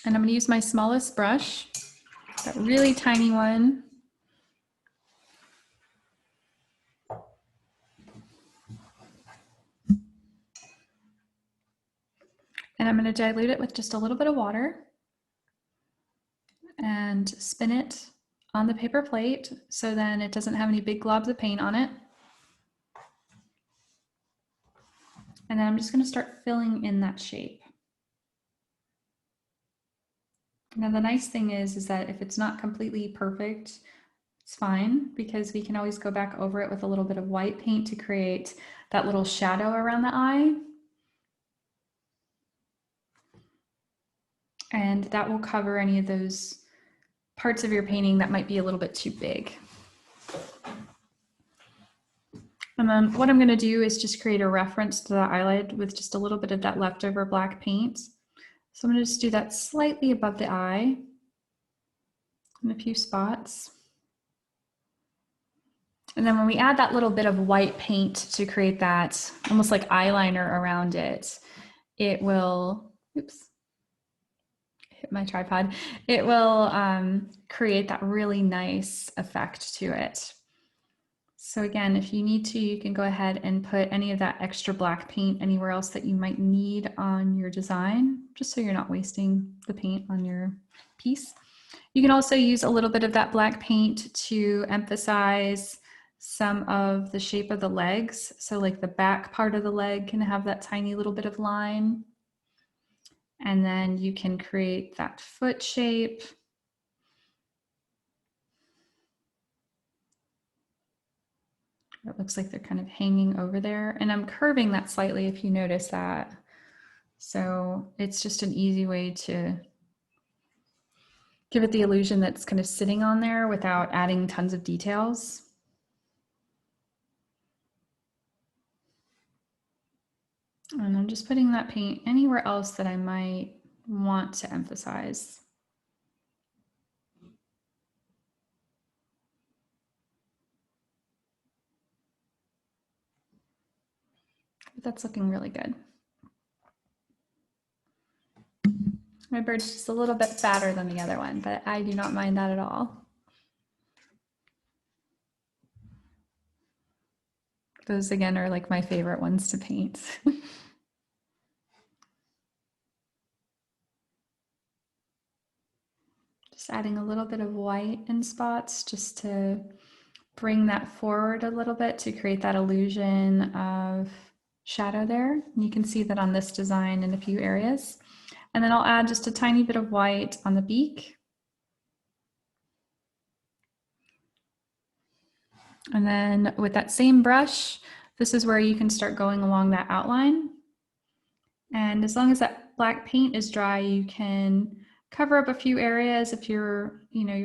And I'm going to use my smallest brush, that really tiny one. And I'm going to dilute it with just a little bit of water and spin it on the paper plate so then it doesn't have any big globs of paint on it. And then I'm just going to start filling in that shape. Now the nice thing is that if it's not completely perfect, it's fine because we can always go back over it with a little bit of white paint to create that little shadow around the eye. And that will cover any of those parts of your painting that might be a little bit too big. And then what I'm going to do is just create a reference to the eyelid with just a little bit of that leftover black paint. So I'm going to just do that slightly above the eye in a few spots. And then when we add that little bit of white paint to create that almost like eyeliner around it, it will, oops, hit my tripod, it will create that really nice effect to it. So again, if you need to, you can go ahead and put any of that extra black paint anywhere else that you might need on your design, just so you're not wasting the paint on your piece. You can also use a little bit of that black paint to emphasize some of the shape of the legs. So like the back part of the leg can have that tiny little bit of line. And then you can create that foot shape. It looks like they're kind of hanging over there. And I'm curving that slightly if you notice that. So it's just an easy way to give it the illusion that it's kind of sitting on there without adding tons of details. And I'm just putting that paint anywhere else that I might want to emphasize. But that's looking really good. My bird's just a little bit fatter than the other one, but I do not mind that at all. Those again are like my favorite ones to paint. Just adding a little bit of white in spots just to bring that forward a little bit to create that illusion of shadow there. And you can see that on this design in a few areas. And then I'll add just a tiny bit of white on the beak. And then with that same brush, this is where you can start going along that outline. And as long as that black paint is dry, you can cover up a few areas. If your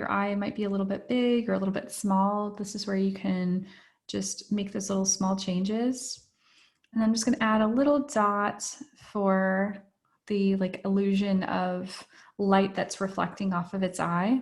eye might be a little bit big or a little bit small, this is where you can just make those little small changes. And I'm just going to add a little dot for the illusion of light that's reflecting off of its eye.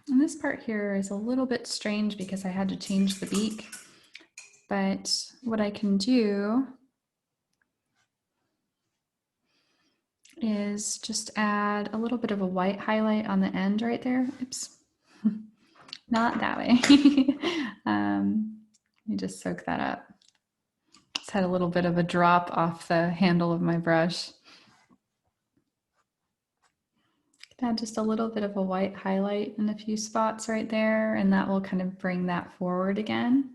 And this part here is a little bit strange because I had to change the beak. But what I can do is just add a little bit of a white highlight on the end right there. Oops, not that way. Let me just soak that up. Just had a little bit of a drop off the handle of my brush. Add just a little bit of a white highlight in a few spots right there, and that will kind of bring that forward again.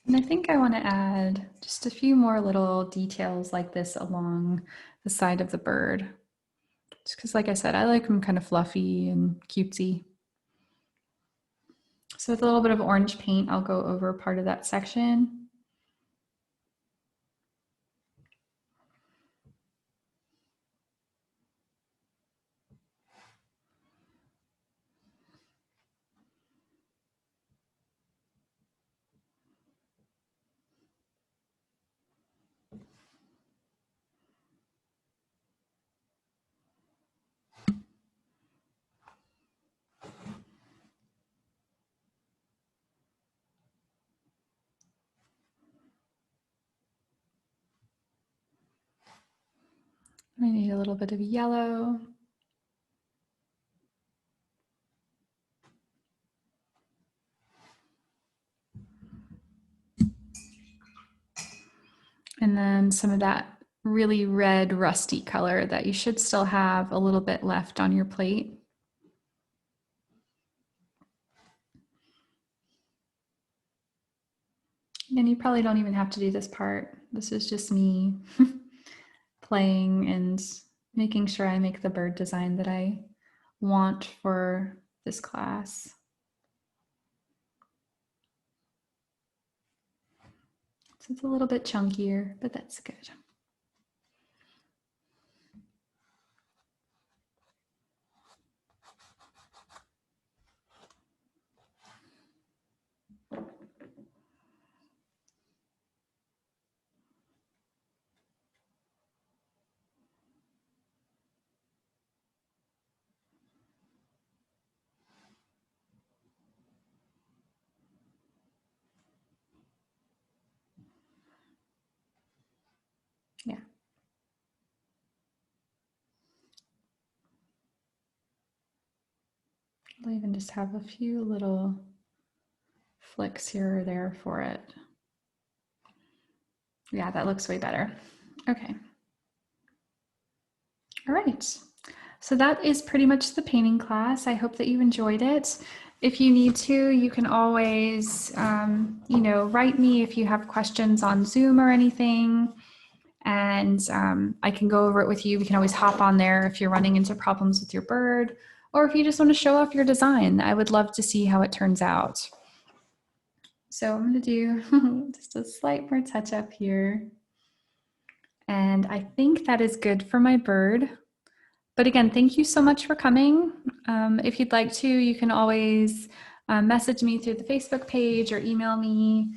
And I think I want to add just a few more little details like this along the side of the bird. Just because, like I said, I like them kind of fluffy and cutesy. So with a little bit of orange paint, I'll go over part of that section. I need a little bit of yellow. And then some of that really red rusty color that you should still have a little bit left on your plate. And you probably don't even have to do this part. This is just me playing and making sure I make the bird design that I want for this class. So it's a little bit chunkier, but that's good. Yeah. I'll even just have a few little flicks here or there for it. Yeah, that looks way better. Okay. All right. So that is pretty much the painting class. I hope that you enjoyed it. If you need to, you can always, write me if you have questions on Zoom or anything. And I can go over it with you. We can always hop on there if you're running into problems with your bird, or if you just want to show off your design. I would love to see how it turns out. So I'm going to do just a slight more touch up here. And I think that is good for my bird. But again, thank you so much for coming. If you'd like to, you can always message me through the Facebook page or email me.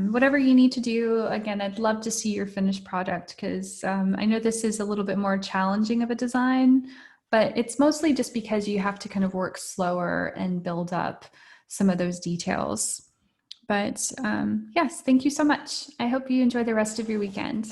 Whatever you need to do. Again, I'd love to see your finished product because I know this is a little bit more challenging of a design, but it's mostly just because you have to kind of work slower and build up. some of those details. But yes, thank you so much. I hope you enjoy the rest of your weekend.